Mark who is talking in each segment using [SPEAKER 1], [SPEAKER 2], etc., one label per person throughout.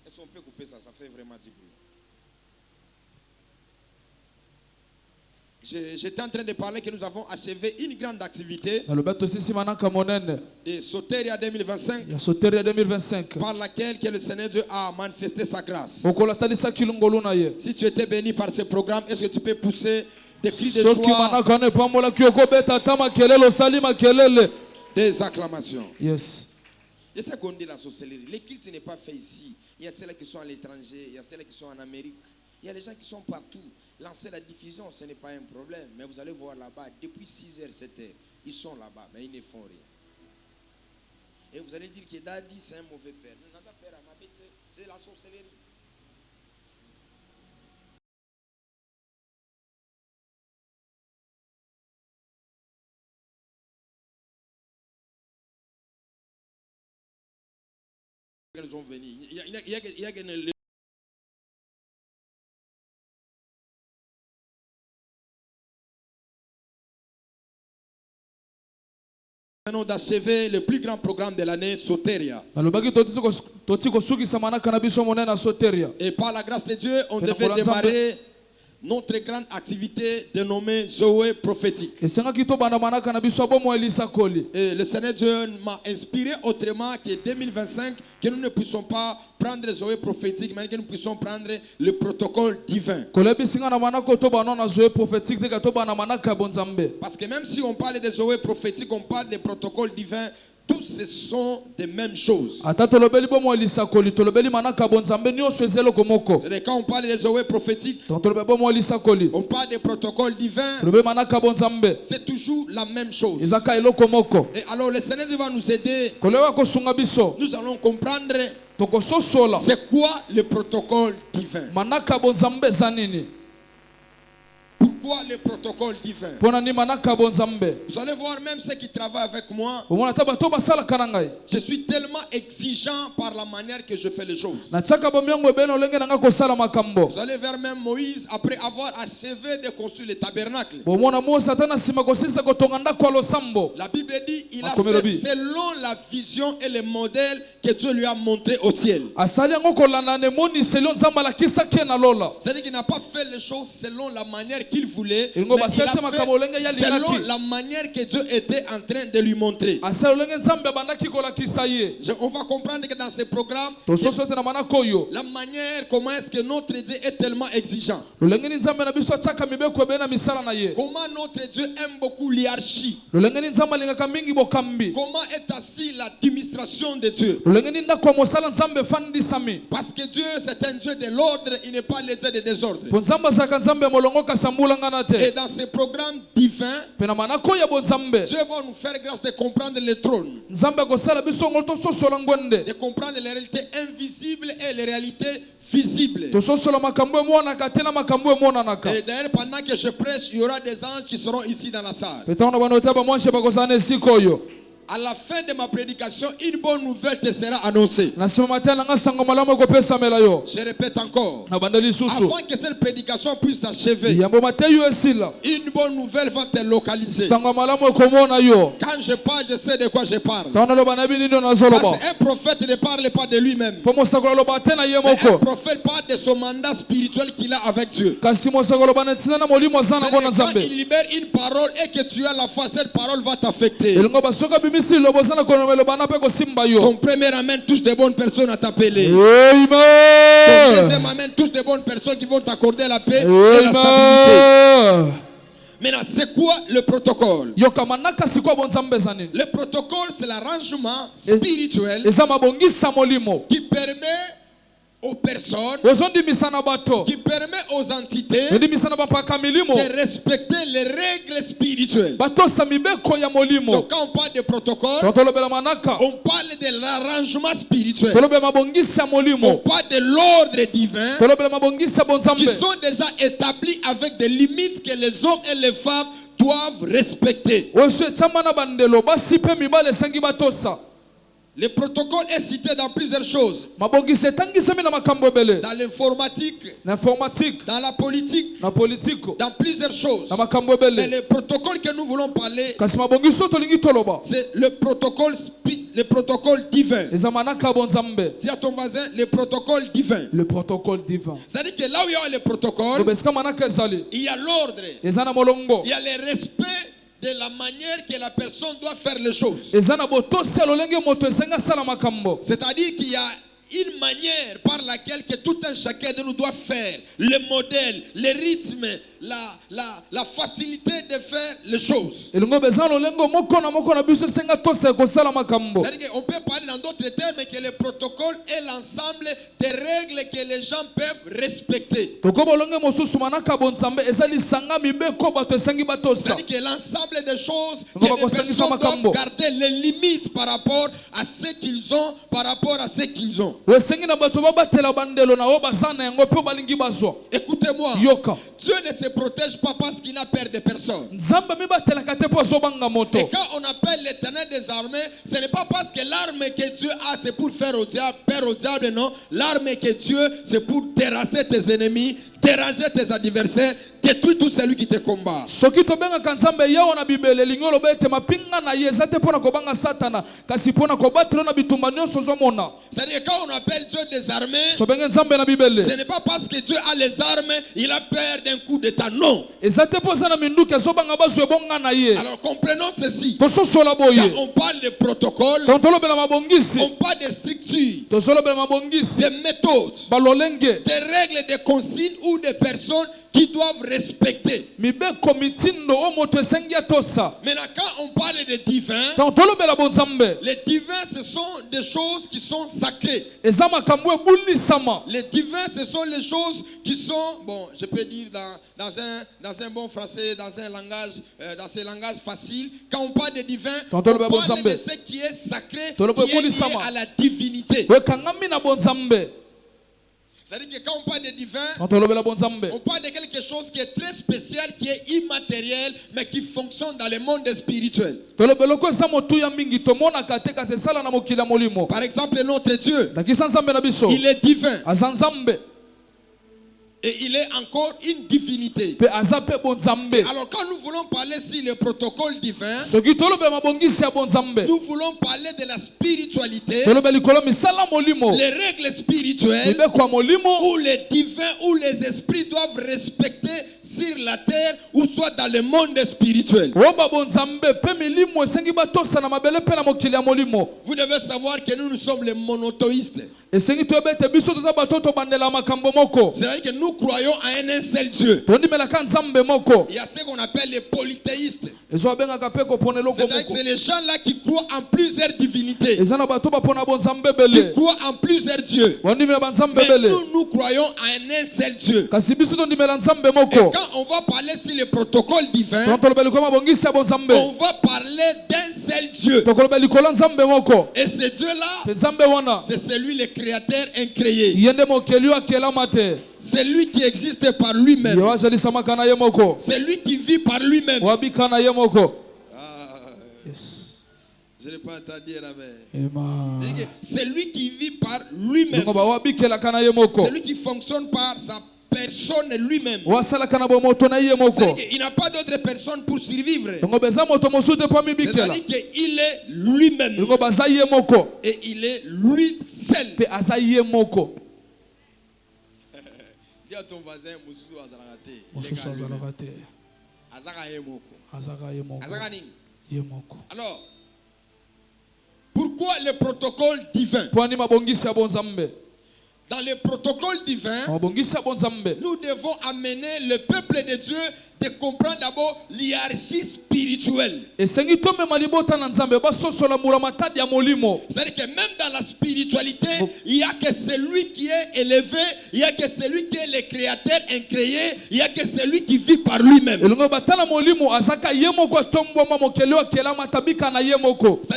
[SPEAKER 1] Est-ce qu'on peut couper ça? Ça fait vraiment du bruit. J'étais en train de parler que nous avons achevé une grande activité de Soteria 2025 par laquelle que le Seigneur Dieu a manifesté sa grâce. Si tu étais béni par ce programme, est-ce que tu peux pousser des cris de joie, des acclamations?
[SPEAKER 2] Yes.
[SPEAKER 1] Je sais qu'on dit la sorcellerie. Les cultes n'est pas fait ici. Il y a celles qui sont à l'étranger, il y a celles qui sont en Amérique. Il y a les gens qui sont partout. Lancer la diffusion, ce n'est pas un problème. Mais vous allez voir là-bas, depuis 6h, 7h, ils sont là-bas, mais ils ne font rien. Et vous allez dire que Dadi, c'est un mauvais père. C'est la sorcellerie. Ils sont venus. Il y a d'achever le plus grand programme de l'année, Soteria. Et par la grâce de Dieu, on devait démarrer notre grande activité dénommée Zoé prophétique. Et le Seigneur Dieu m'a inspiré autrement que 2025, que nous ne puissions pas prendre Zoé prophétique, mais que nous puissions prendre le protocole divin. Parce que même si on parle de Zoé prophétique, on parle de protocole divin. Tous ce sont des mêmes choses. Quand on parle des Zoé prophétiques, on parle des protocoles divins. C'est toujours la même chose. Et alors le Seigneur va nous aider. Nous allons comprendre c'est quoi le protocole divin. Pourquoi le protocole divin? Vous allez voir même ceux qui travaillent avec moi. Je suis tellement exigeant par la manière que je fais les choses. Vous allez voir même Moïse, après avoir achevé de construire le tabernacle. La Bible dit il a fait selon la vision et le modèle que Dieu lui a montré au ciel. C'est-à-dire qu'il n'a pas fait les choses selon la manière qu'il voulait, mais il a fait selon la manière que Dieu était en train de lui montrer. On va comprendre que dans ce programme, la manière comment est-ce que notre Dieu est tellement exigeant. Comment notre Dieu aime beaucoup l'hierarchie. Comment est assis l'administration de Dieu. Parce que Dieu c'est un Dieu de l'ordre, il n'est pas le Dieu de désordre. Et dans ce programme divin, Dieu va nous faire grâce de comprendre le trône, de comprendre les réalités invisibles et les réalités visibles. Et d'ailleurs, pendant que je prêche, il y aura des anges qui seront ici dans la salle. À la fin de ma prédication, une bonne nouvelle te sera annoncée. Je répète encore. Avant que cette prédication puisse s'achever, une bonne nouvelle va te localiser. Quand je parle, je sais de quoi je parle. Parce qu'un prophète ne parle pas de lui-même. Mais un prophète parle de son mandat spirituel qu'il a avec Dieu. Quand il libère une parole et que tu as la foi, cette parole va t'affecter. Ton premier amen, tous des bonnes personnes à t'appeler. Ton deuxième amen, tous des bonnes personnes qui vont t'accorder la paix et la stabilité. Maintenant, c'est quoi le protocole? Le protocole, c'est l'arrangement spirituel qui permet aux personnes, qui permet aux entités de respecter les règles spirituelles. Donc quand on parle de protocole, on parle de l'arrangement spirituel. On parle de l'ordre divin qui sont déjà établis avec des limites que les hommes et les femmes doivent respecter. Le protocole est cité dans plusieurs choses. Dans l'informatique, dans la politique, dans plusieurs choses. Mais le protocole que nous voulons parler, c'est le protocole divin. Dis à ton voisin, le protocole divin.
[SPEAKER 2] Le protocole divin.
[SPEAKER 1] C'est-à-dire que là où il y a le protocole, il y a l'ordre, il y a le respect de la manière que la personne doit faire les choses. C'est-à-dire qu'il y a une manière par laquelle que tout un chacun de nous doit faire le modèle, le rythme, la facilité de faire les choses. C'est-à-dire qu'on peut parler dans d'autres termes que le protocole est l'ensemble des règles que les gens peuvent respecter. C'est-à-dire que l'ensemble des choses que les personnes doivent garder les limites par rapport à ce qu'ils ont, par rapport à ce qu'ils ont. Écoutez-moi, Dieu ne se protège pas parce qu'il a peur de personne. Et quand on appelle l'Éternel des armées, ce n'est pas parce que l'arme que Dieu a c'est pour faire peur au diable, non. L'arme que Dieu c'est pour terrasser tes ennemis, déranger tes adversaires, détruire tout celui qui te combat. C'est-à-dire quand on appelle Dieu des armées, ce n'est pas parce que Dieu a les armes, il a peur d'un coup d'état, non. Alors comprenons ceci. Quand on parle de protocole, on parle de structure, de méthodes, de règles, de consignes ou de personnes qui doivent respecter. Maintenant, quand on parle de divin, les divins, ce sont des choses qui sont sacrées. Les divins, ce sont les choses qui sont, bon, je peux dire dans un bon français, dans un langage facile, quand on parle de divin, on parle de ce qui est sacré, qui est lié à la divinité. C'est-à-dire que quand on parle de divin, on parle de quelque chose qui est très spécial, qui est immatériel, mais qui fonctionne dans le monde spirituel. Par exemple, notre Dieu, il est divin. Et il est encore une divinité. Alors quand nous voulons parler sur le protocole divin, nous voulons parler de la spiritualité, les règles spirituelles où les divins, où les esprits doivent respecter sur la terre ou soit dans le monde spirituel. Vous devez savoir que nous sommes les monothéistes. C'est-à-dire que nous croyons à un seul Dieu. Il y a ce qu'on appelle les polythéistes. C'est-à-dire que c'est les gens là qui croient en plusieurs divinités, qui croient en plusieurs dieux. Mais nous croyons à un seul Dieu. Et quand on va parler sur le protocole divin, on va parler d'un seul Dieu. Et ce Dieu-là, c'est celui le créateur incréé. C'est lui qui existe par lui-même. C'est lui qui vit par lui-même. Je n'ai pas entendu amen. C'est lui qui vit par lui-même. C'est lui qui fonctionne par sa personne lui-même. Il n'a pas d'autre personne pour survivre. C'est-à-dire qu'il est lui-même. Et il est lui seul. Dis à ton voisin, Moussou Azaragate. Alors, pourquoi le protocole divin? Dans le protocole divin, nous devons amener le peuple de Dieu de comprendre d'abord l'hiérarchie spirituelle. C'est-à-dire que même dans la spiritualité, il n'y a que celui qui est élevé, il n'y a que celui qui est le créateur incréé, il n'y a que celui qui vit par lui-même. C'est-à-dire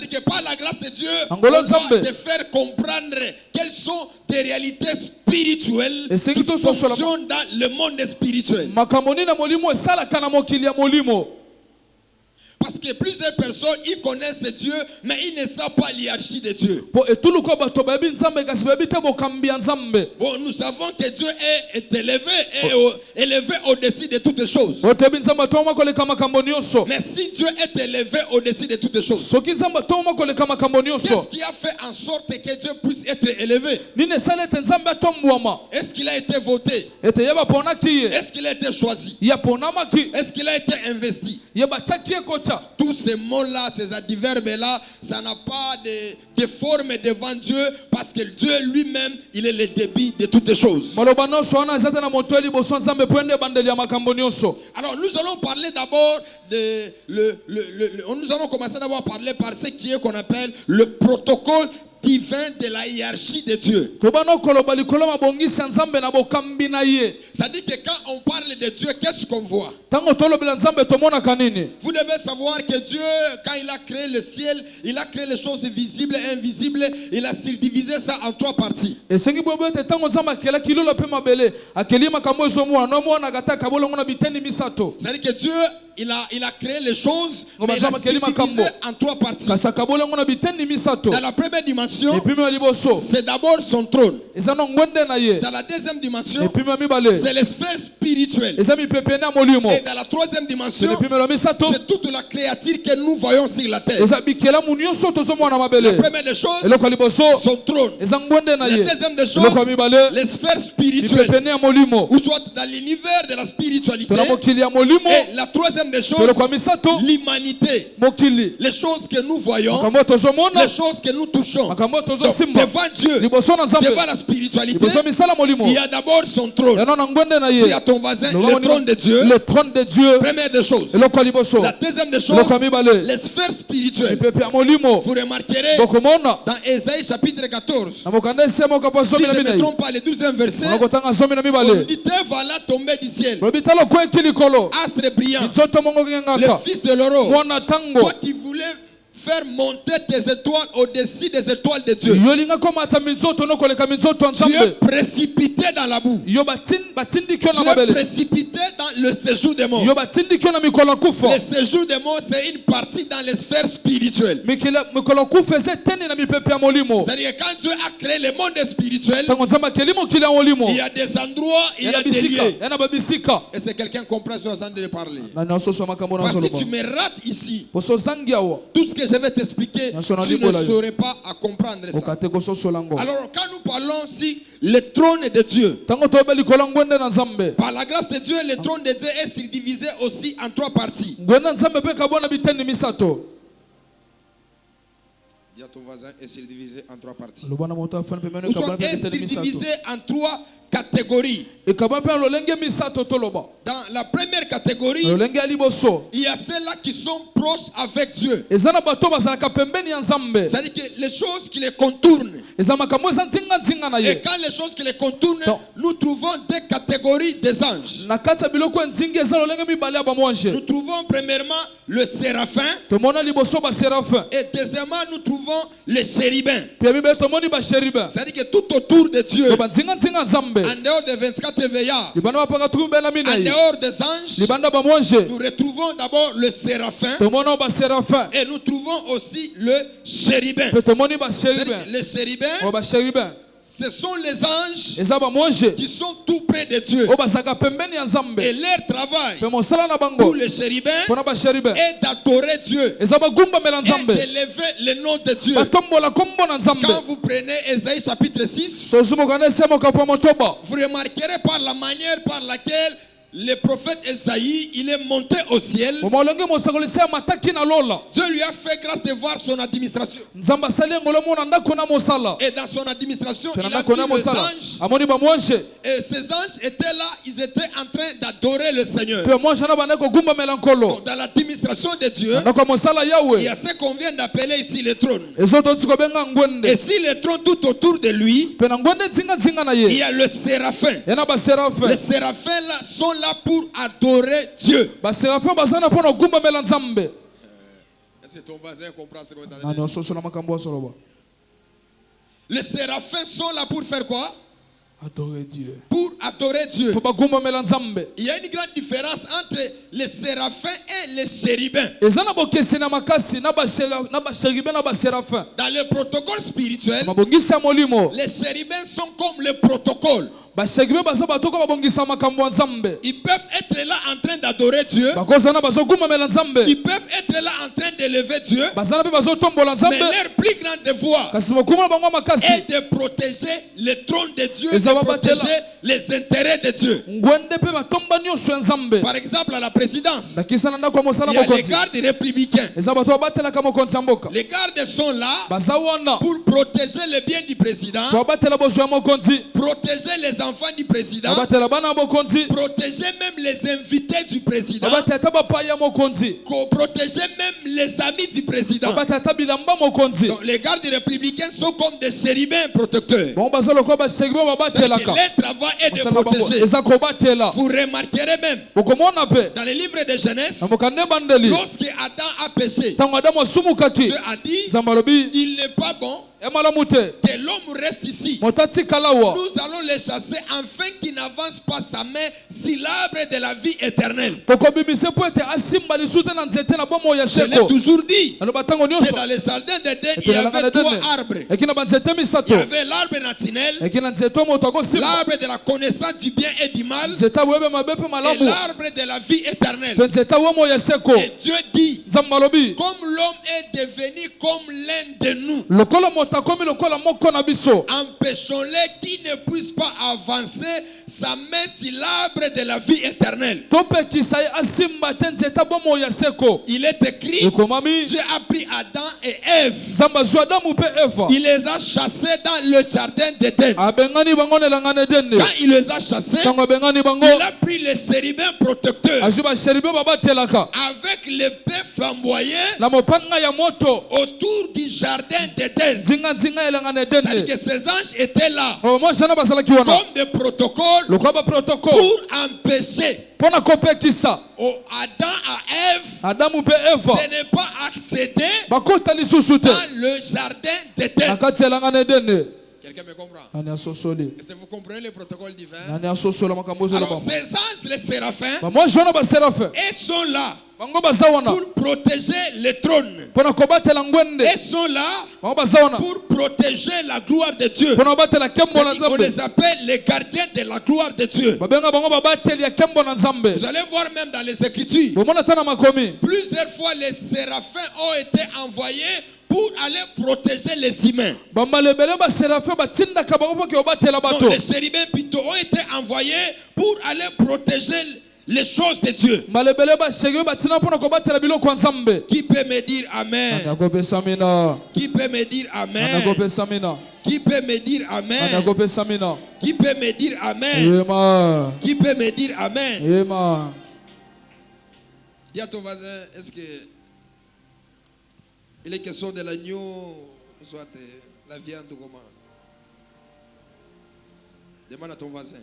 [SPEAKER 1] que par la grâce de Dieu, on va te faire comprendre quelles sont des réalités spirituelles qui fonctionnent dans le monde spirituel. Parce que plusieurs personnes, ils connaissent Dieu, mais ils ne savent pas l'hiérarchie de Dieu. Bon, nous savons que Dieu est élevé au-dessus de toutes choses. Mais si Dieu est élevé au-dessus de toutes choses, qu'est-ce qui a fait en sorte que Dieu puisse être élevé? Est-ce qu'il a été voté? Est-ce qu'il a été choisi? Est-ce qu'il a été investi? Tous ces mots-là, ces adverbes-là, ça n'a pas de forme devant Dieu, parce que Dieu lui-même, il est le débit de toutes choses. Alors nous allons parler d'abord nous allons commencer d'abord à parler par ce qui est qu'on appelle le protocole divin de la hiérarchie de Dieu. C'est-à-dire que quand on parle de Dieu, qu'est-ce qu'on voit? Vous devez savoir que Dieu, quand il a créé le ciel, il a créé les choses visibles et invisibles, il a subdivisé ça en 3 parties. C'est-à-dire que Dieu, il a créé les choses, mais il a subdivisé en 3 parties. Dans la première dimension, c'est d'abord son trône. Dans la deuxième dimension, c'est les sphères spirituelles. Et dans la troisième dimension, c'est toute la créature que nous voyons sur la terre. La première des choses, son trône. La deuxième des choses, les sphères spirituelles, ou soit dans l'univers de la spiritualité. Et la troisième des choses, l'humanité. Les choses que nous voyons, les choses que nous touchons. Donc, devant Dieu, devant la spiritualité, il y a d'abord son trône. Tu as ton voisin, le trône de Dieu. Première des choses. La deuxième des choses, les sphères spirituelles. Vous remarquerez dans Ésaïe chapitre 14, si je ne me trompe pas, le 12e verset, on nous dit: te voilà tombé du ciel, astre brillant, le fils de l'aurore, toi qui voulais faire monter tes étoiles au-dessus des étoiles de Dieu. Tu es précipité dans la boue. Tu es précipité dans le séjour des morts. Le séjour des morts, c'est une partie dans les sphères spirituelles. C'est-à-dire quand Dieu a créé le monde spirituel, il y a des endroits, il y a des lieux. Et c'est quelqu'un qui comprend ce que je suis en train de parler. Parce que si tu me rates ici, tout ce que je vais t'expliquer, tu ne saurais pas à comprendre ça. Alors quand nous parlons ici le trône de Dieu, par la grâce de Dieu, le trône de Dieu est subdivisé aussi en 3 parties. Dis à ton voisin, est subdivisé en 3 parties. Ou soit est subdivisé en 3 catégories. Dans la première catégorie, il y a ceux-là qui sont proches avec Dieu. C'est-à-dire que les choses qui les contournent. Et quand les choses qui les contournent, nous trouvons 2 catégories des anges. Nous trouvons premièrement le séraphin. Et deuxièmement, nous trouvons les chérubins. C'est-à-dire que tout autour de Dieu, en dehors des 24 veillards, en dehors des anges, nous retrouvons d'abord le séraphin. Et nous trouvons aussi le chérubin. Les chérubins, ce sont les anges qui sont tout près de Dieu. Et leur travail pour les chérubins est d'adorer Dieu et d'élever le nom de Dieu. Quand vous prenez Ésaïe chapitre 6, vous remarquerez par la manière par laquelle le prophète Esaïe, il est monté au ciel. Dieu lui a fait grâce de voir son administration. Et dans son administration, il a vu les anges. Et ces anges étaient là, ils étaient en train d'adorer le Seigneur. Dans l'administration de Dieu, il y a ce qu'on vient d'appeler ici le trône. Et si le trône tout autour de lui, il y a le séraphin. Les séraphins là sont là pour adorer Dieu. Est-ce que ton voisin comprend ce que vous avez dit? Les séraphins sont là pour faire quoi?
[SPEAKER 2] Adorer Dieu.
[SPEAKER 1] Pour adorer Dieu.
[SPEAKER 2] Il
[SPEAKER 1] y a une grande différence entre les séraphins et les chérubins. Dans le protocole spirituel, les chérubins sont comme le protocole. Ils peuvent être là en train d'adorer Dieu. Ils peuvent être là en train d'élever Dieu. Mais leur plus grande devoir est de protéger le trône de Dieu, de protéger les intérêts de Dieu. Par exemple, à la présidence, il y a les gardes républicains. Les gardes sont là pour protéger le bien du président, protéger les enfants du président, protéger même les invités du président, protéger même les amis du président. Donc les gardes républicains sont comme des chérubins protecteurs. Leur travail est de protéger. Vous remarquerez même dans le livre de Genèse, lorsque Adam a péché, Dieu a dit il n'est pas bon que l'homme reste ici. Nous allons les chasser afin qu'il n'avance pas sa main sur l'arbre de la vie éternelle. Je l'ai toujours dit que dans les jardins d'Éden, il y avait 3 arbres. Il y avait l'arbre naturel, l'arbre de la connaissance du bien et du mal, et l'arbre de la vie éternelle. Et Dieu dit, comme l'homme est devenu comme l'un de nous, empêchons-les qu'ils ne puissent pas avancer sa main sur l'arbre de la vie éternelle. Il est écrit, Dieu a pris Adam et Ève. Il les a chassés dans le jardin d'Éden. Quand il les a chassés, il a pris les chérubins protecteurs avec l'épée flamboyée autour du jardin d'Éden. C'est-à-dire que ces anges étaient là comme des protocoles pour empêcher Adam à Ève de ne pas accéder dans le jardin d'Éden. Quelqu'un me comprend? Est-ce que vous comprenez le protocole divin? Alors ces anges, les séraphins, ils sont là pour protéger le trône. Ils sont là pour protéger la gloire de Dieu. On les appelle les gardiens de la gloire de Dieu. Vous allez voir même dans les Écritures, plusieurs fois les séraphins ont été envoyés pour aller protéger les humains. Donc les chérubins plutôt ont été envoyés pour aller protéger les choses de Dieu. Qui peut me dire Amen? Qui peut me dire Amen? Qui peut me dire Amen? Qui peut me dire Amen? Qui peut me dire Amen? Dis à ton voisin, est-ce que il est question de l'agneau, soit la viande ou comment? Demande à ton voisin.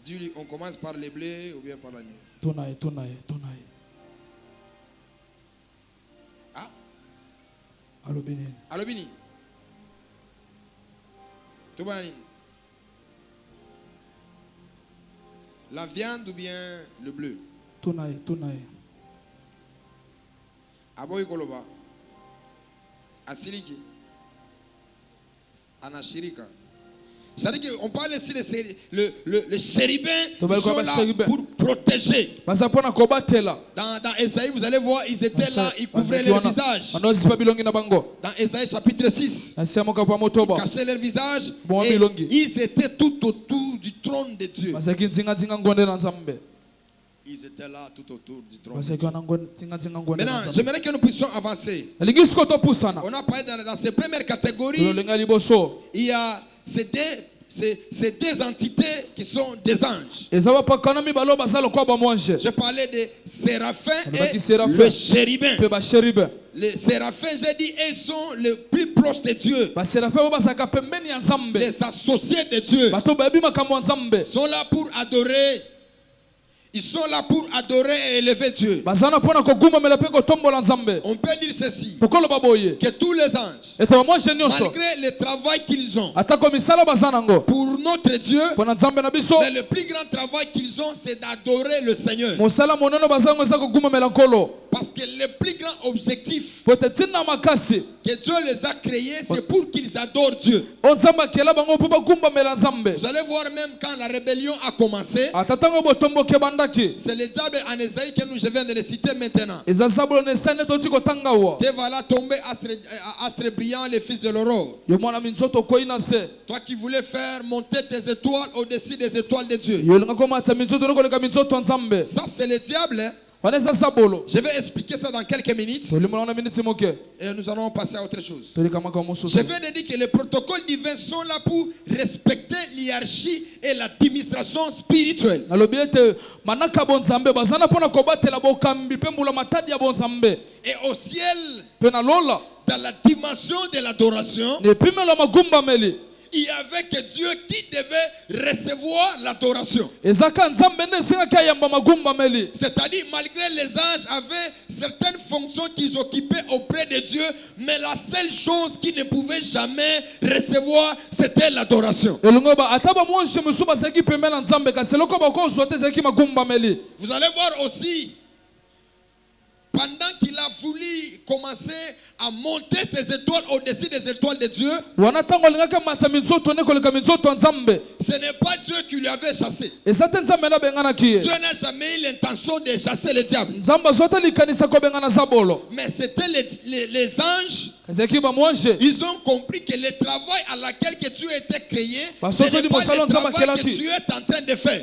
[SPEAKER 1] Dis-lui, on commence par les blés ou bien par l'agneau? Ah? Allo Bini. La viande ou bien le bleu? Aboy Koloba. Asiliki. Anashirika. C'est-à-dire qu'on parle ici les chérubins sont là pour protéger. Dans Esaïe, vous allez voir, ils étaient là, ils couvraient leur visage. Dans Esaïe chapitre 6, ils cachaient leur visage et ils étaient tout autour du trône de Dieu. Ils étaient là tout autour du trône. Maintenant, j'aimerais que nous puissions avancer. On a parlé dans ces premières catégories, il y a ces deux entités qui sont des anges. Je parlais des séraphins et le chérubin. Les séraphins, j'ai dit, ils sont les plus proches de Dieu. Les associés de Dieu. Ils sont là pour adorer. Ils sont là pour adorer et élever Dieu. On peut dire ceci, que tous les anges, malgré le travail qu'ils ont, pour notre Dieu, mais le plus grand travail qu'ils ont, c'est d'adorer le Seigneur. Parce que le plus grand objectif que Dieu les a créés, c'est pour qu'ils adorent Dieu. Vous allez voir même quand la rébellion a commencé, c'est le diable en Esaïe que je viens de le citer maintenant. Et voilà tombé astre brillant, le fils de l'aurore. Toi qui voulais faire monter tes étoiles au-dessus des étoiles de Dieu. Ça c'est le diable. Hein? Je vais expliquer ça dans quelques minutes. Et nous allons passer à autre chose. Je viens de dire que les protocoles divins sont là pour respecter l'hiérarchie et l'administration spirituelle. Et au ciel, dans la dimension de l'adoration, il y avait que Dieu qui devait recevoir l'adoration. C'est-à-dire, malgré les anges avaient certaines fonctions qu'ils occupaient auprès de Dieu, mais la seule chose qu'ils ne pouvaient jamais recevoir, c'était l'adoration. Vous allez voir aussi, pendant qu'il a voulu commencer à monter ses étoiles au-dessus des étoiles de Dieu, ce n'est pas Dieu qui lui avait chassé. Dieu n'a jamais eu l'intention de chasser le diable. Mais c'était les anges. Ils ont compris que le travail à laquelle que Dieu était créé, ce n'est pas le travail que Dieu est en train de faire.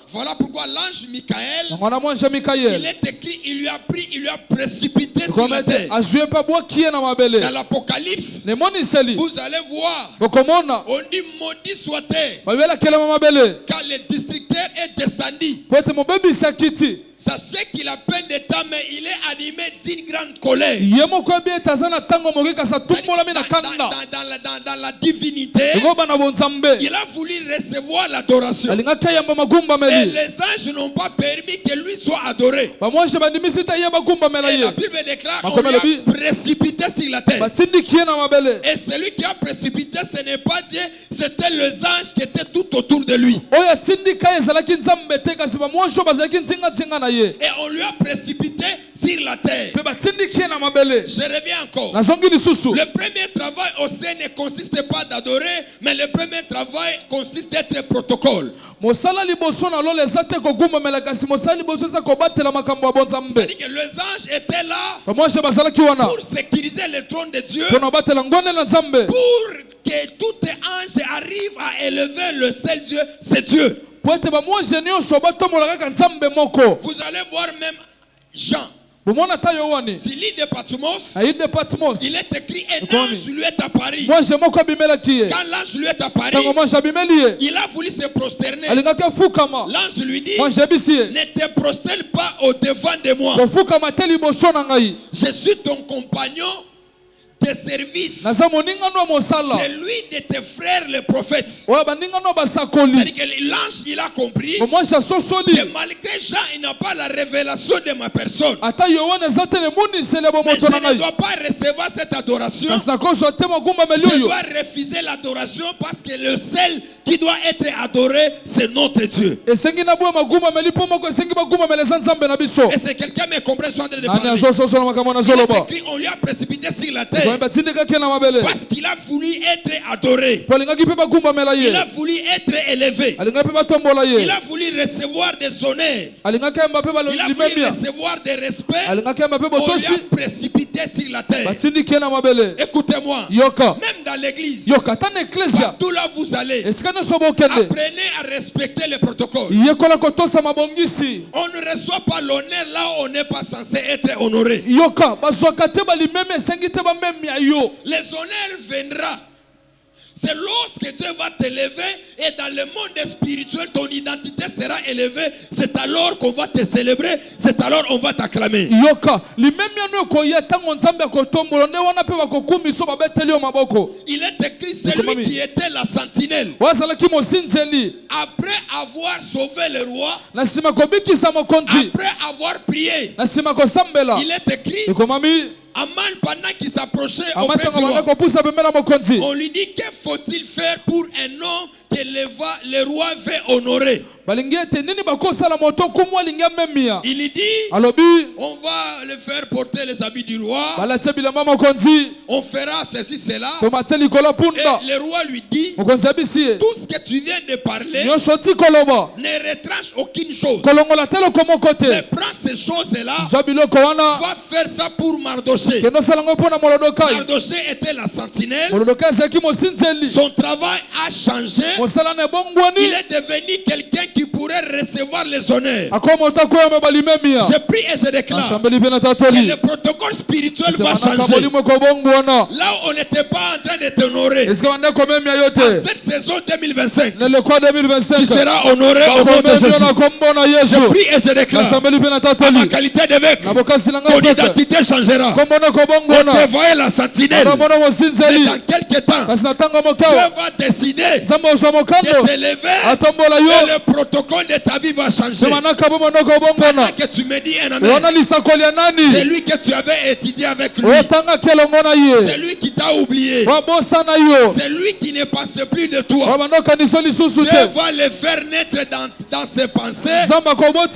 [SPEAKER 1] Voilà pourquoi l'ange Michael, il est écrit, il lui a précipité sur la terre. Dans l'Apocalypse, vous allez voir, on dit maudit soit-elle. Quand le districteur est descendu, sachez qu'il a peine de temps, mais il est animé d'une grande colère. Dans la divinité, il a voulu recevoir l'adoration. Et les anges n'ont pas permis que lui soit adoré. Et la Bible déclare qu'on lui a précipité sur la terre. Et celui qui a précipité, ce n'est pas Dieu, c'était les anges qui étaient tout autour de lui. Et on lui a précipité sur la terre. Je reviens encore. Le premier travail au sein ne consiste pas d'adorer, mais le premier travail consiste d'être protocole. C'est-à-dire que les anges étaient là pour sécuriser le trône de Dieu, pour que tout ange arrive à élever le seul Dieu, c'est Dieu. Vous allez voir même Jean. Sur l'île de Patmos, il est écrit un ange lui est apparu. Quand l'ange lui est apparu, il a voulu se prosterner. L'ange lui dit, ne te prosterne pas au devant de moi. Je suis ton compagnon de service, celui de tes frères les prophètes. C'est-à-dire que l'ange il a compris que malgré Jean il n'a pas la révélation de ma personne, mais je ne dois pas recevoir cette adoration. Je dois refuser l'adoration parce que le seul qui doit être adoré c'est notre Dieu. Et si quelqu'un me comprend, soit en train de parler. On lui a précipité sur la terre parce qu'il a voulu être adoré. Il a voulu être élevé. Il a voulu recevoir des honneurs. Il a voulu recevoir des respects. On lui a précipité sur la terre. Écoutez-moi, même dans l'église, partout là vous allez, apprenez à respecter les protocoles. On ne reçoit pas l'honneur là où on n'est pas censé être honoré. Les honneurs viendront C'est lorsque Dieu va t'élever et dans le monde spirituel, ton identité sera élevée. C'est alors qu'on va te célébrer. C'est alors qu'on va t'acclamer. Il est écrit, c'est lui qui était la sentinelle. Après avoir sauvé le roi, après avoir prié, il est écrit, Aman, pendant qu'il s'approchait auprès du roi, on lui dit, que faut-il faire pour un homme que le roi veut honorer? Il lui dit, on va le faire porter les habits du roi, on fera ceci, cela. Et le roi lui dit, tout ce que tu viens de parler ne retranche aucune chose. Mais prends ces choses-là, va faire ça pour Mardoché. Mardoché était la sentinelle. Son travail a changé. Il est devenu quelqu'un qui pourrait recevoir les honneurs. Je prie et je déclare que le protocole spirituel va changer. Là où on n'était pas en train de t'honorer, dans cette saison 2025, tu seras honoré au nom de Jésus. Je prie et je déclare, à ma qualité d'évêque, ton identité changera. On te voyait la sentinelle. Mais dans quelques temps, Dieu va décider de t'élever et le protocole de ta vie va changer. Pendant que tu me dis un amen, c'est lui que tu avais étudié avec lui. C'est lui qui t'a oublié. C'est lui qui ne passe plus de toi. Dieu va le faire naître dans ses pensées. Il va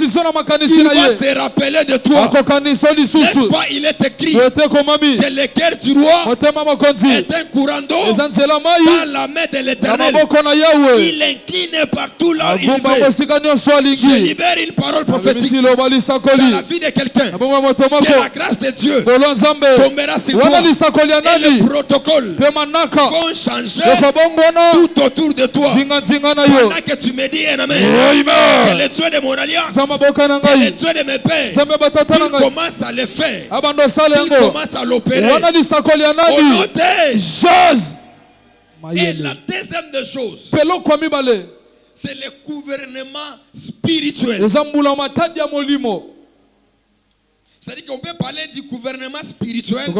[SPEAKER 1] se rappeler de toi. N'est-ce pas, il est écrit que le cœur du roi est un courant d'eau dans la main de l'Éternel. Il incline partout là où il veut. Je libère une parole prophétique dans la vie de quelqu'un. Que la grâce de Dieu tombera sur toi. Et les protocoles vont changer tout autour de toi. Pendant que tu me dis un amen, que le Dieu de mon alliance, que le Dieu de mes pères, il commence à le faire. Il commence à l'opérer. Au nom de Jésus. Et la deuxième des choses, c'est le gouvernement spirituel. C'est-à-dire qu'on peut parler du gouvernement spirituel, on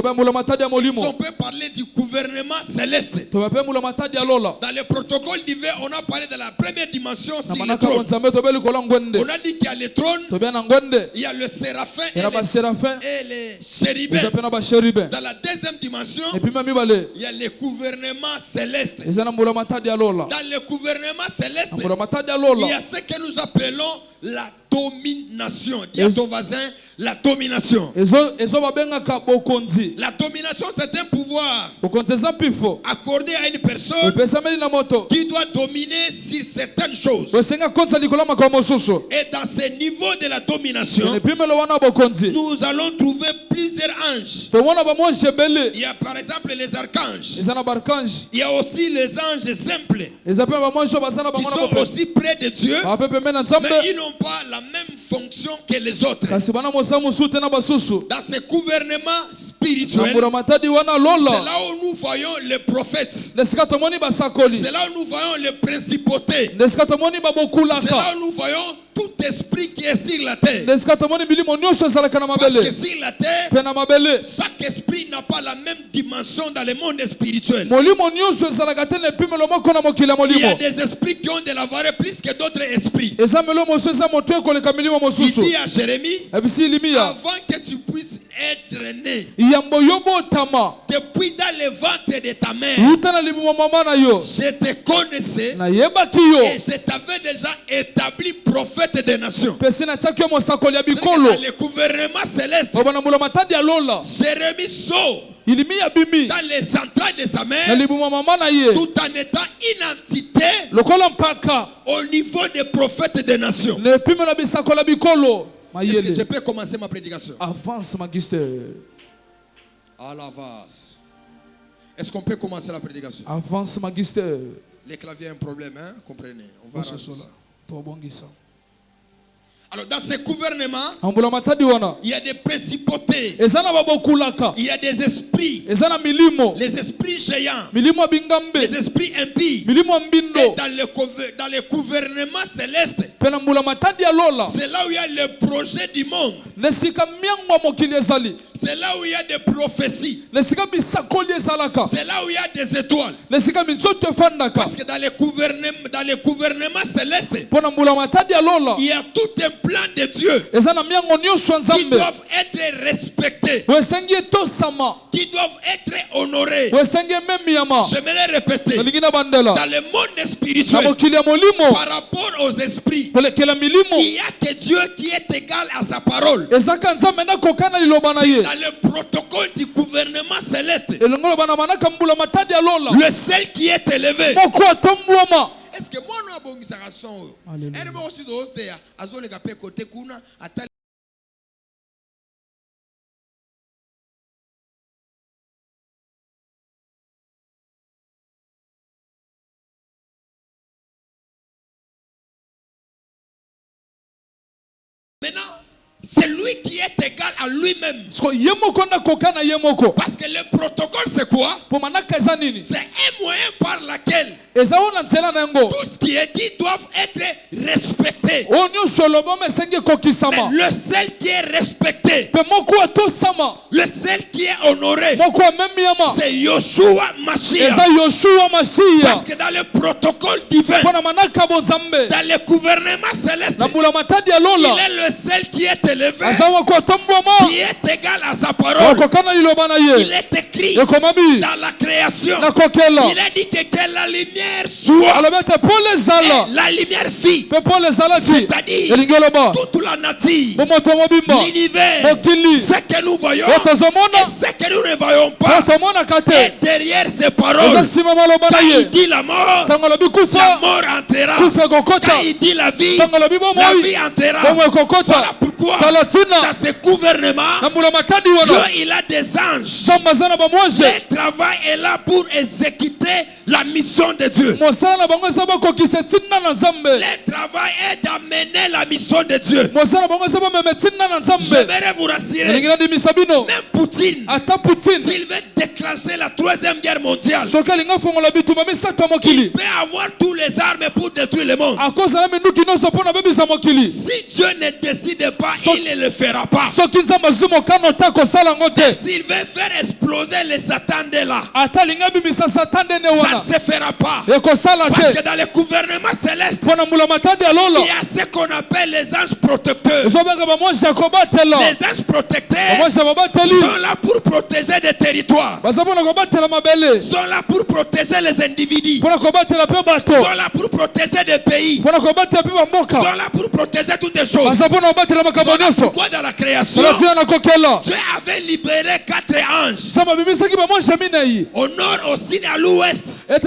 [SPEAKER 1] peut parler du gouvernement céleste. Dans le protocole divin, on a parlé de la première dimension sur le trône. On a dit qu'il y a le trône, il y a le séraphin et les chérubins. Dans la deuxième dimension, il y a le gouvernement céleste. Dans le gouvernement céleste, il y a ce que nous appelons la domination. Dis à ton voisin, la domination. La domination, c'est un pouvoir accordé à une personne qui doit dominer sur certaines choses. Et dans ce niveau de la domination, nous allons trouver plusieurs anges. Il y a par exemple les archanges. Il y a aussi les anges simples qui sont aussi près de Dieu, mais ils n'ont pas la même fonction que les autres. Dans ce gouvernement spirituel, c'est là où nous voyons les prophètes. C'est là où nous voyons les principautés. C'est là où nous voyons tout esprit qui est sur la terre. Parce que sur la terre, chaque esprit n'a pas la même dimension dans le monde spirituel. Il y a des esprits qui ont de la valeur plus que d'autres esprits. Il dit à Jérémie, avant que tu puisses être né, depuis dans le ventre de ta mère, je te connaissais et je t'avais déjà établi prophète des nations. Dans le gouvernement céleste, Jérémie sort dans les entrailles de sa mère tout en étant une entité au niveau des prophètes des nations. Est-ce que je peux commencer ma prédication?
[SPEAKER 2] Avance, magister.
[SPEAKER 1] À l'avance. Est-ce qu'on peut commencer la prédication?
[SPEAKER 2] Avance, magister.
[SPEAKER 1] Les claviers ont un problème, hein? Comprenez. On va arranger ça. Alors dans ce gouvernement, il y a des principautés, il y a des esprits esprits, les esprits géants, les esprits impies, et dans le gouvernement céleste, c'est là où il y a le projet du monde. C'est là où il y a des prophéties. C'est là où il y a des étoiles. Parce que dans le gouvernement céleste, il y a tout un plan de Dieu qui doivent être respectés, qui doivent être honorés. Je vais les répéter. Dans le monde spirituel, par rapport aux esprits, il n'y a que Dieu qui est égal à sa parole. Dans le protocole du gouvernement céleste, le seul qui est élevé. Est-ce que moi non bon son? Maintenant, c'est lui qui est égal à lui-même. Parce que le protocole, c'est quoi? C'est un moyen par lequel tout ce qui est dit doit être respecté. Mais le seul qui est respecté, le seul qui est honoré, c'est Yoshua Mashiach. Parce que dans le protocole divin, dans le gouvernement céleste, il est le seul qui est élevé, qui est égal à sa parole. Il est écrit dans la création. Il a dit que la lumière soit, et la lumière fit. C'est-à-dire toute la nature, l'univers, ce que nous voyons et ce que nous ne voyons pas. Et derrière ces paroles, quand il dit la mort entrera. Quand il dit la vie entrera. Voilà pourquoi dans ce gouvernement, Dieu il a des anges. Le travail est là pour exécuter la mission de Dieu. Le travail est d'amener la mission de Dieu. Je vais vous rassurer. Même Poutine, s'il veut déclencher la 3e guerre mondiale, il peut avoir tous les armes pour détruire le monde. Si Dieu ne décide pas, il ne le fera pas. S'il veut faire exploser les Satan de là, ça ne se fera pas. Parce que dans le gouvernement céleste, il y a ce qu'on appelle les anges protecteurs. Les anges protecteurs sont là pour protéger des territoires, sont là pour protéger les individus, sont là pour protéger des pays, sont là pour protéger toutes les choses. Pourquoi dans la création, Dieu avait libéré 4 anges au nord, au sud et à l'ouest pour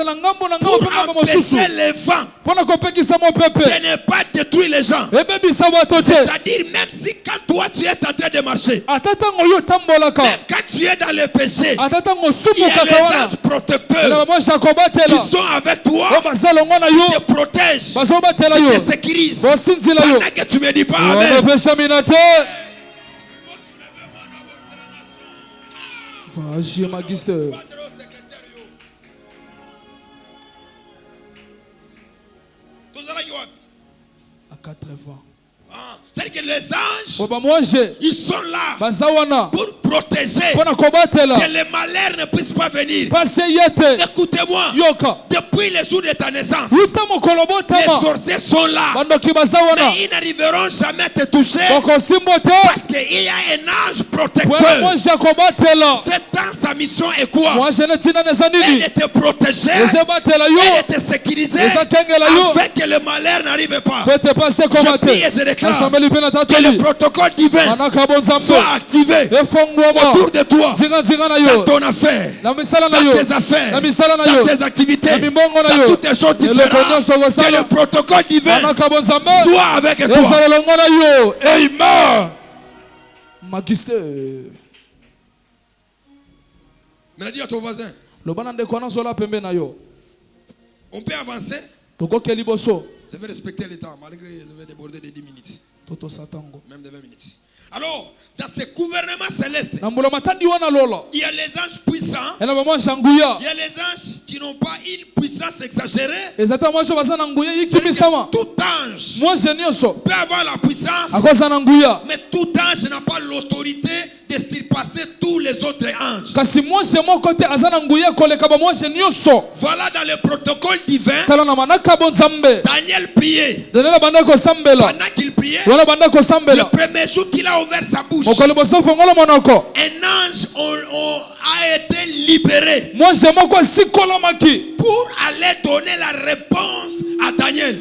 [SPEAKER 1] empêcher les vents de ne pas détruire les gens. C'est-à-dire même si quand toi tu es en train de marcher, même quand tu es dans le péché, il y a les anges protecteurs qui sont avec toi, qui te protègent, qui te sécurisent. Pendant que tu me dis pas amen. C'est-à-dire que les anges, ils sont là pour protéger, que les malheurs ne puissent pas venir. Écoutez-moi, depuis le jour de ta naissance, les sorciers sont là, mais ils n'arriveront jamais à te toucher parce qu'il y a un ange protecteur. Cet ange, sa mission est quoi? Elle est te protéger, elle est te sécuriser afin que le malheur n'arrive pas. Je prie et je déclare que le protocole divin soit activé autour de toi, dans ton affaire, dans tes affaires, dans tes activités, dans toutes tes choses différentes. Que le protocole divin soit avec toi. Amen. Mais dis à ton voisin, on peut avancer. Je vais respecter le temps, malgré que je vais déborder de 10 minutes. Même de 20 minutes. Alors, dans ce gouvernement céleste,
[SPEAKER 2] il
[SPEAKER 1] y a les anges puissants, il y a les anges qui n'ont pas une puissance exagérée. Tout ange peut avoir la puissance, mais tout ange n'a pas l'autorité de surpasser tous les autres anges. Voilà dans le protocole divin. Daniel priait. Pendant qu'il priait, le premier jour qu'il a ouvert sa bouche, un ange a été libéré pour aller donner la réponse à Daniel.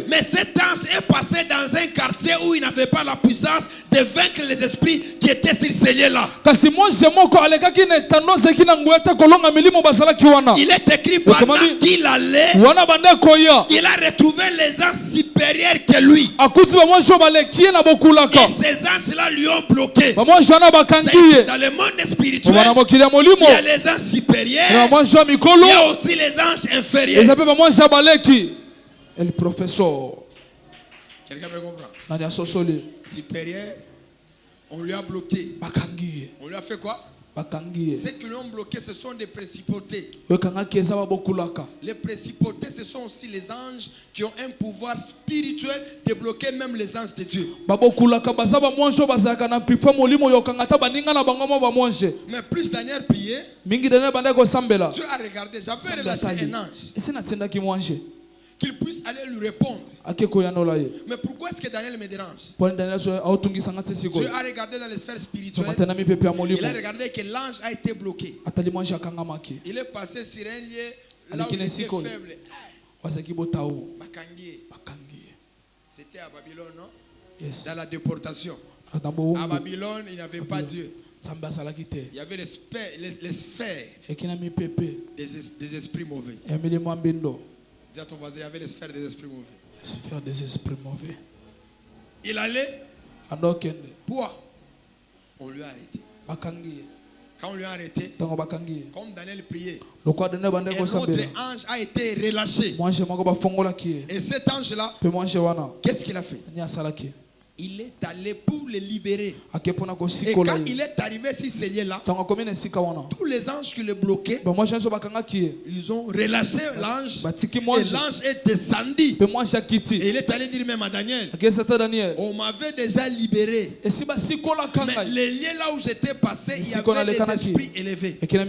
[SPEAKER 1] Mais cet ange est passé dans un quartier où il n'avait pas la puissance de vaincre les esprits qui étaient sur ce lieu-là. Il est écrit pendant qu'il allait, il a retrouvé les anges supérieurs que lui. Et ces anges-là lui ont bloqué. Dans le monde spirituel, il y a les anges supérieurs, il y a aussi les anges inférieurs.
[SPEAKER 2] El professeur.
[SPEAKER 1] Quelqu'un me comprend? Supérieur, on lui a bloqué. On lui a fait quoi? Ceux qui l'ont bloqué, ce sont des principautés. Les principautés, ce sont aussi les anges qui ont un pouvoir spirituel de bloquer même les anges de Dieu. Mais plus Daniel priait, Dieu a regardé, j'avais relâché un ange qu'il puisse aller lui répondre. Mais pourquoi est-ce que Daniel me dérange? Dieu a regardé dans les sphères spirituelles. Il a regardé que l'ange a été bloqué. Il est passé sur un lieu là où il était faible. C'était à Babylone, non?
[SPEAKER 2] Yes.
[SPEAKER 1] Dans la déportation. À Babylone, il n'y avait pas Dieu. Il y avait les sphères des esprits mauvais. Dis à ton voisin, il y avait les sphères des esprits mauvais.
[SPEAKER 2] Les sphères des esprits mauvais.
[SPEAKER 1] Il allait. Pourquoi? On lui a arrêté. Quand on lui a arrêté, comme Daniel priait, un autre ange a été relâché. Et cet ange-là, qu'est-ce qu'il a fait? Il est allé pour le libérer. Et quand il est arrivé sur ce lieu-là, tous les anges qui le bloquaient, ils ont relâché l'ange. Et l'ange est descendu. Et il est allé dire même à Daniel, on m'avait déjà libéré. Mais le lieu là où j'étais passé, il y avait des esprits élevés. Quelqu'un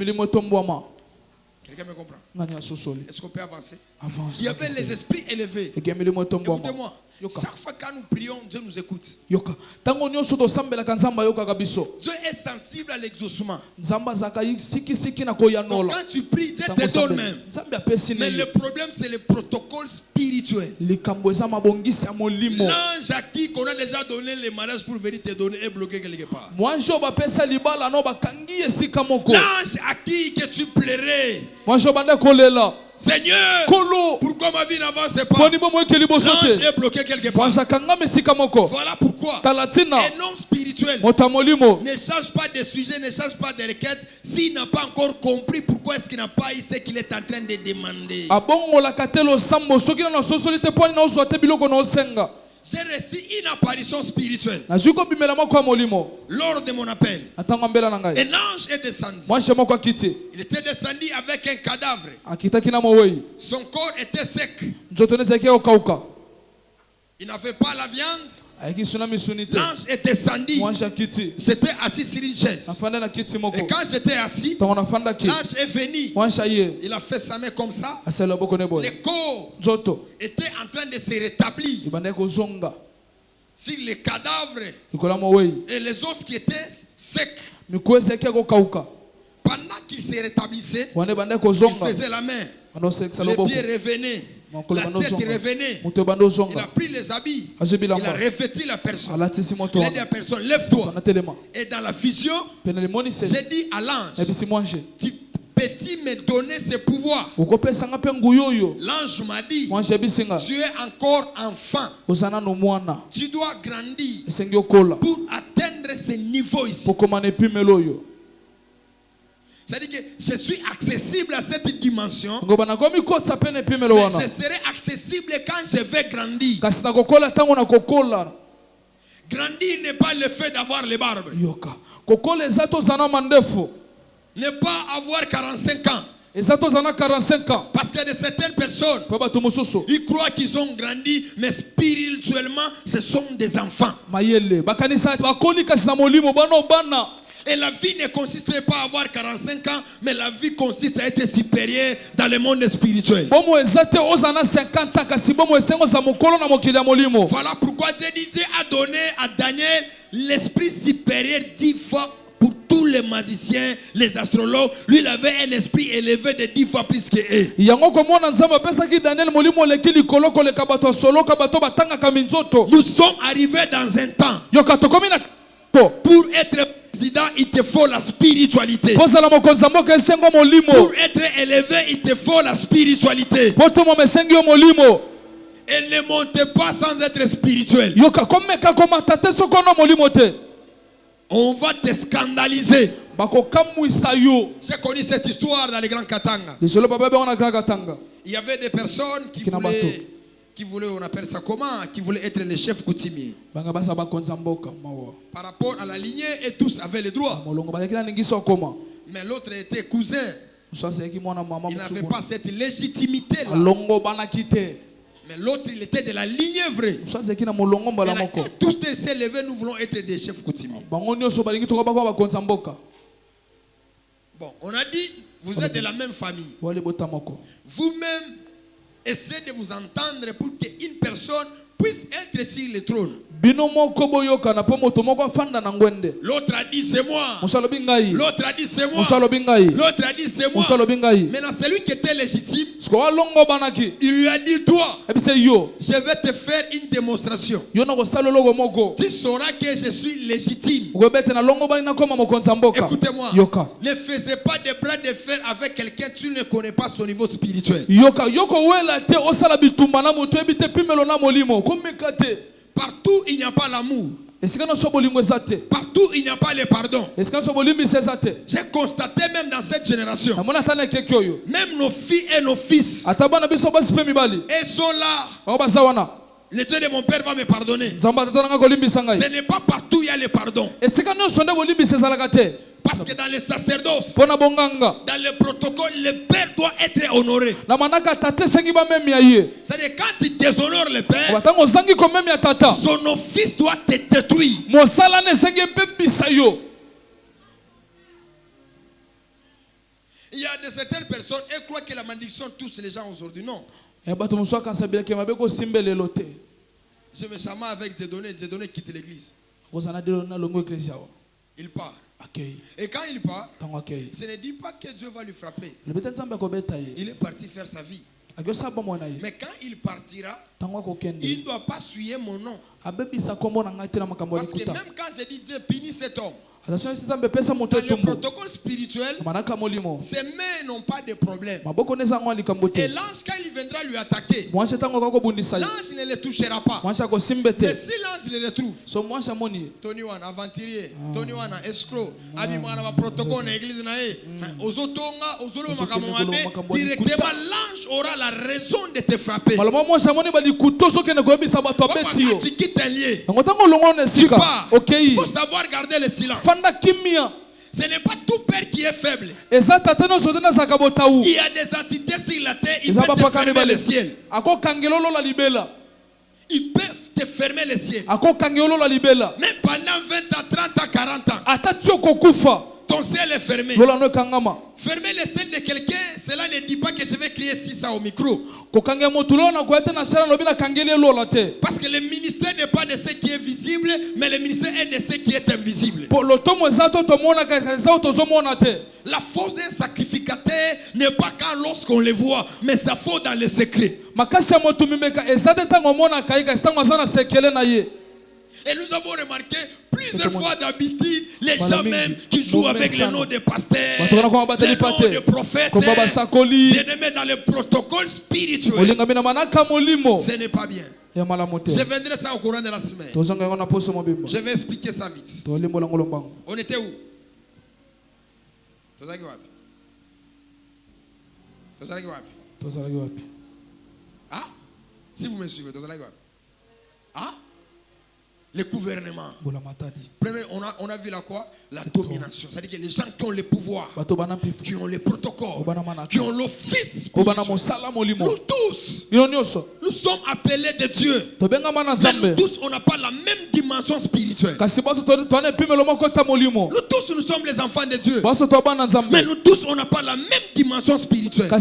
[SPEAKER 1] me comprend? Est-ce qu'on peut avancer? Il y avait les esprits élevés. Écoutez-moi. Chaque fois que nous prions, Dieu nous écoute. Dieu est sensible à l'exaucement. Donc quand tu pries, Dieu te donne même. Mais le problème, c'est le protocole spirituel. L'ange à qui qu'on a déjà donné le mariage pour venir te donner est bloqué quelque part. L'ange à qui que tu plairais, Seigneur, pourquoi ma vie n'avance pas? L'ange est bloqué quelque part. Voilà pourquoi un homme spirituel ne change pas de sujet, ne change pas de requête s'il n'a pas encore compris pourquoi est-ce qu'il n'a pas eu ce qu'il est en train de demander. J'ai reçu une apparition spirituelle lors de mon appel. Un ange est descendu. Il était descendu avec un cadavre. Son corps était sec. Il n'avait pas la viande. L'ange est descendu. J'étais assis sur une chaise. Et quand j'étais assis, l'ange est venu. Il a fait sa main comme ça. Le corps était en train de se rétablir sur les cadavres et les os qui étaient secs. Pendant qu'il se rétablissait, il faisait la main. Les pieds revenaient. La tête revenait. Il a pris les habits. Il a revêtu la personne. Il a dit à la personne, lève-toi. Et dans la vision, j'ai dit à l'ange, tu peux-tu me donner ce pouvoir? L'ange m'a dit, tu es encore enfant. Tu dois grandir pour atteindre ce niveau ici. C'est-à-dire que je suis accessible à cette dimension, mais je serai accessible quand je vais grandir. Grandir n'est pas le fait d'avoir les barbes.
[SPEAKER 2] Yoka. Kokole zato zana mandefu.
[SPEAKER 1] Ne pas avoir 45 ans.
[SPEAKER 2] Zato zana 45 ans.
[SPEAKER 1] Parce qu'il y a de certaines personnes, ils croient qu'ils ont grandi, mais spirituellement, ce sont des enfants.
[SPEAKER 2] Mayele. Bakanisa bakoli kasi na molimo bana bana.
[SPEAKER 1] Et la vie ne consiste pas à avoir 45 ans, mais la vie consiste à être supérieur dans le monde spirituel. Voilà pourquoi Dieu a donné à Daniel l'esprit supérieur 10 fois pour tous les magiciens, les astrologues. Lui, il avait un esprit élevé de 10 fois plus que eux. Nous sommes arrivés dans un temps. Pour être président, il te faut la spiritualité. Pour être élevé, il te faut la spiritualité. Et ne montez pas sans être spirituel. On va te scandaliser. J'ai connu cette histoire dans les grands Katanga. Il y avait des personnes qui voulaient, on appelle ça comment, qui voulaient être les chefs coutumiers. Par rapport à la lignée, et tous avaient le droit. Mais l'autre était cousin. Il n'avait pas cette légitimité-là. Mais l'autre, il était de la lignée vraie. Tous de s'élever, nous voulons être des chefs coutumiers. Bon, on a dit, vous êtes de la même famille. Vous-même, essayez de vous entendre pour qu'une personne puisse être sur le trône. L'autre a dit c'est moi. L'autre a dit c'est moi. L'autre a dit c'est moi. Maintenant celui qui était légitime, il lui a dit toi, je vais te faire une démonstration. Tu sauras que je suis légitime. Écoutez-moi, ne faisez pas de bras de fer avec quelqu'un, tu ne connais pas son niveau spirituel. Partout il n'y a pas l'amour. Partout il n'y a pas le pardon. J'ai constaté même dans cette génération, même nos filles et nos fils, ils sont là. Le Dieu de mon père va me pardonner. Ce n'est pas partout il y a le pardon. Parce que dans le sacerdoce, dans le protocole, le père doit être honoré. C'est-à-dire quand tu déshonores le père, son fils doit te détruire. Il y a de certaines personnes, elles croient que la malédiction touche les gens aujourd'hui. Non. Je me chamaille avec Dieudonné quitte l'église. Il part. Et quand il part, ce ne dit pas que Dieu va lui frapper. Il est parti faire sa vie. Mais quand il partira, il ne doit pas suivre mon nom. Parce que même quand je dis Dieu punit cet homme, dans le protocole spirituel, ses mains n'ont pas de problème. Et l'ange, quand il viendra lui attaquer, l'ange ne le touchera pas. Mais si l'ange le retrouve, Tony Wan, aventurier, Tony Wan, escroc, abimana va protocole dans l'église, directement l'ange aura la raison de te frapper. Quand tu quittes un lieu, tu pars. Il faut savoir garder le silence. Ce n'est pas tout père qui est faible. Il y a des entités sur la terre, ils peuvent te fermer le ciel. Ils peuvent te fermer le ciel. Même pendant 20 ans, 30 ans, 40 ans. Ton ciel est fermé. Fermer le ciel de quelqu'un, cela ne dit pas que je vais crier 600 au micro. Parce que le ministère n'est pas de ce qui est visible, mais le ministère est de ce qui est invisible. La force d'un sacrificateur n'est pas quand lorsqu'on le voit, mais ça faut dans le secret. Et nous avons remarqué plusieurs fois d'habitude, les gens même qui jouent avec le nom de pasteurs, le nom de prophètes, bien-aimés dans le protocole spirituel. Ce n'est pas bien. Je vendrai ça au courant de la semaine. Je vais expliquer ça vite. On était où? Ah? Si vous me suivez, ah? le gouvernement. Premier, on a vu là quoi? La domination. C'est-à-dire que les gens qui ont le pouvoir, qui ont le protocole, qui ont l'office spirituel, nous tous, nous sommes appelés de Dieu. Mais nous tous, on n'a pas la même dimension spirituelle. Nous tous, nous sommes les enfants de Dieu. Mais nous tous, on n'a pas la même dimension spirituelle. Tout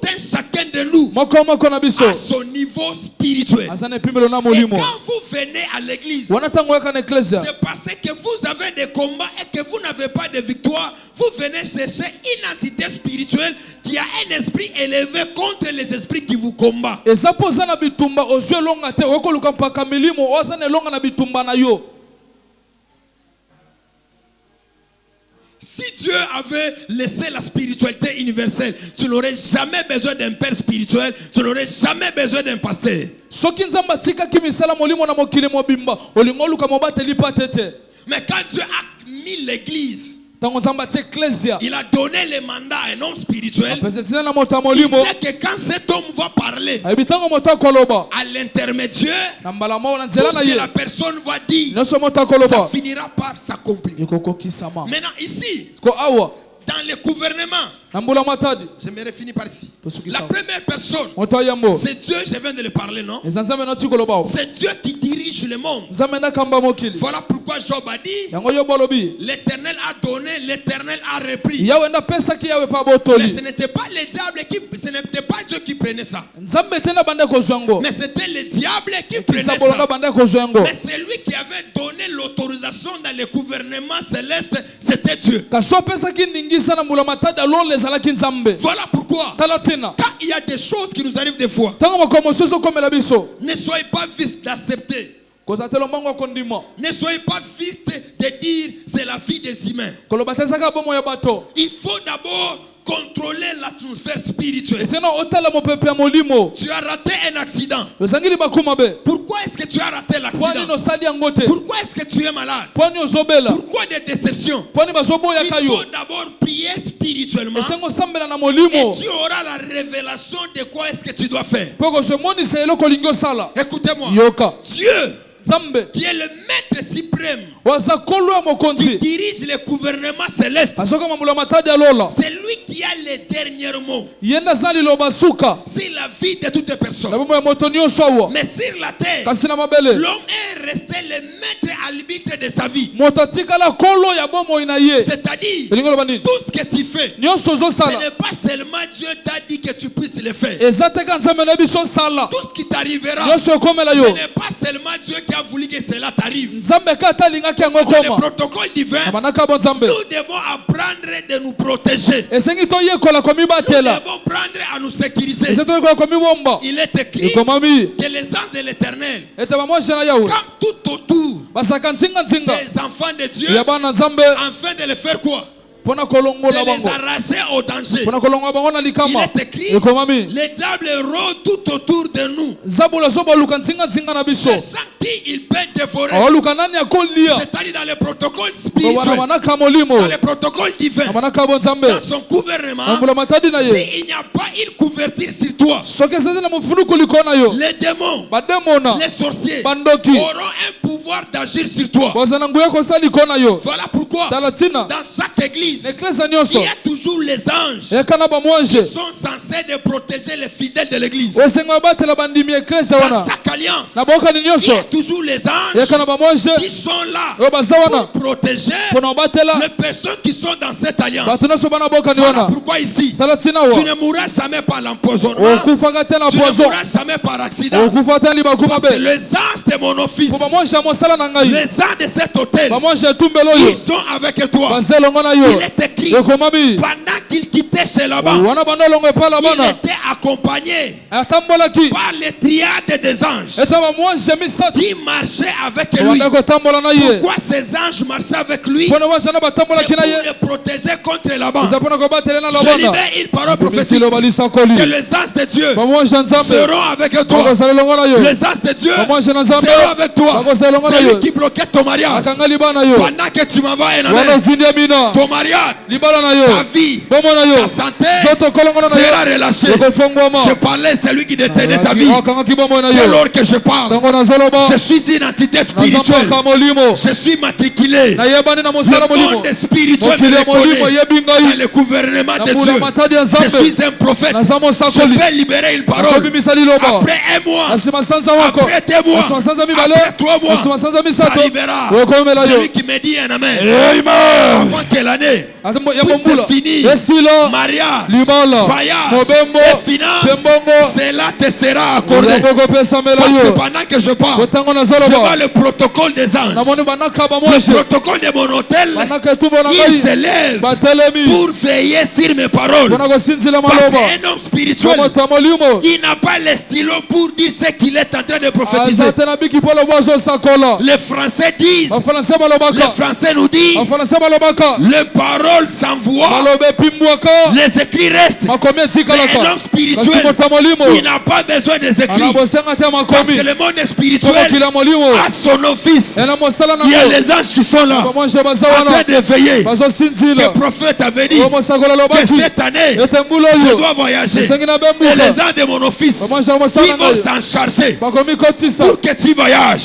[SPEAKER 1] un chacun de nous a son niveau spirituel. Et quand vous venez à l'église, c'est parce que vous avez des combats et que vous n'avez pas de victoire. Vous venez chercher une entité spirituelle qui a un esprit élevé contre les esprits qui vous combattent. Si Dieu avait laissé la spiritualité universelle, tu n'aurais jamais besoin d'un père spirituel, tu n'aurais jamais besoin d'un pasteur. Mais quand Dieu a mis l'église, il a donné le mandat à un homme spirituel. Il sait que quand cet homme va parler à l'intermédiaire, tout ce que la personne va dire, ça finira par s'accomplir. Maintenant ici, dans le gouvernement, j'aimerais finir par ici. La première personne, c'est Dieu, je viens de le parler, non? C'est Dieu qui dirige le monde. Voilà pourquoi Job a dit, l'Éternel a donné, l'Éternel a repris. Mais ce n'était pas le diable ce n'était pas Dieu qui prenait ça. Mais c'était le diable qui prenait ça. Mais c'est lui qui avait donné l'autorisation dans le gouvernement céleste, c'était Dieu. Voilà pourquoi, quand il y a des choses qui nous arrivent des fois, ne soyez pas vite d'accepter. Ne soyez pas vite de dire c'est la vie des humains. Il faut d'abord contrôler l'atmosphère spirituelle. Tu as raté un accident. Pourquoi est-ce que tu as raté l'accident? Pourquoi est-ce que tu es malade? Pourquoi des déceptions? Il faut d'abord prier spirituellement et tu auras la révélation de quoi est-ce que tu dois faire. Écoutez-moi, Dieu qui est le maître suprême, qui dirige le gouvernement céleste, c'est lui qui a les derniers mots sur la vie de toutes les personnes. Mais sur la terre, l'homme est resté le maître arbitre de sa vie. C'est-à-dire, tout ce que tu fais, ce n'est pas seulement Dieu t'a dit que tu puisses le faire. Tout ce qui t'arrivera, ce n'est pas seulement Dieu qui a voulu que cela t'arrive. Le protocole divin, nous devons apprendre de nous protéger. Nous devons apprendre à nous sécuriser. Il est écrit que les anges de l'Éternel, comme tout autour des enfants de Dieu, afin de les faire quoi? De les arracher au danger. Il est écrit, le diable rôde tout autour de nous. Sachant qu'il peut dévorer. C'est-à-dire dans le protocole spirituel, dans le protocole divin, dans son gouvernement, s'il n'y a pas une couverture sur toi, les démons, les sorciers auront un pouvoir d'agir sur toi. Voilà pourquoi dans chaque église, il y a toujours les anges qui sont censés de protéger les fidèles de l'église. Dans chaque alliance, il y a toujours les anges qui sont là pour protéger les personnes qui sont dans cette alliance. Voilà pourquoi ici, tu ne mourras jamais par l'empoisonnement, tu ne mourras jamais par accident, parce que les anges de mon office, les anges de cet hôtel, ils sont avec toi. Il est écrit, pendant qu'il quittait chez là-bas, il était accompagné par les triades des anges qui marchaient avec lui. Pourquoi ces anges marchaient avec lui? C'est pour les protéger contre la bande. Je libère une parole prophétique que les anges de Dieu seront avec toi. Les anges de Dieu seront avec toi. Celui qui bloquait ton mariage pendant que tu m'envoies un amen, ton mariage, ta vie, ta ta santé sera relâchée. Je parlais celui qui détenait ta vie. Dès lors que je parle, je suis une entité spirituelle. Je suis matriculé. Le monde spirituel me reconnaît. Dans le gouvernement de Dieu, je suis un prophète. Je vais libérer une parole. Après un mois, après 2 mois, après 3 mois, ça arrivera. Celui qui me dit un amen. Avant que l'année puisse finir, mariage, voyage et finances, cela te sera accordé. Parce que pendant que je parle, je vois le protocole des anges. Le protocole de mon hôtel, il s'élève pour veiller sur mes paroles. Parce qu'un homme spirituel, il n'a pas le stylo pour dire ce qu'il est en train de prophétiser. Les Français disent, les Français nous disent, les paroles s'envoient, les écrits restent. Mais un homme spirituel, il n'a pas besoin des écrits. Parce que le monde spirituel a son office. Il y a les anges qui sont là, en train de veiller. Le prophète avait dit que cette année, je dois voyager. Et les anges de mon office, ils vont s'en charger pour que tu voyages.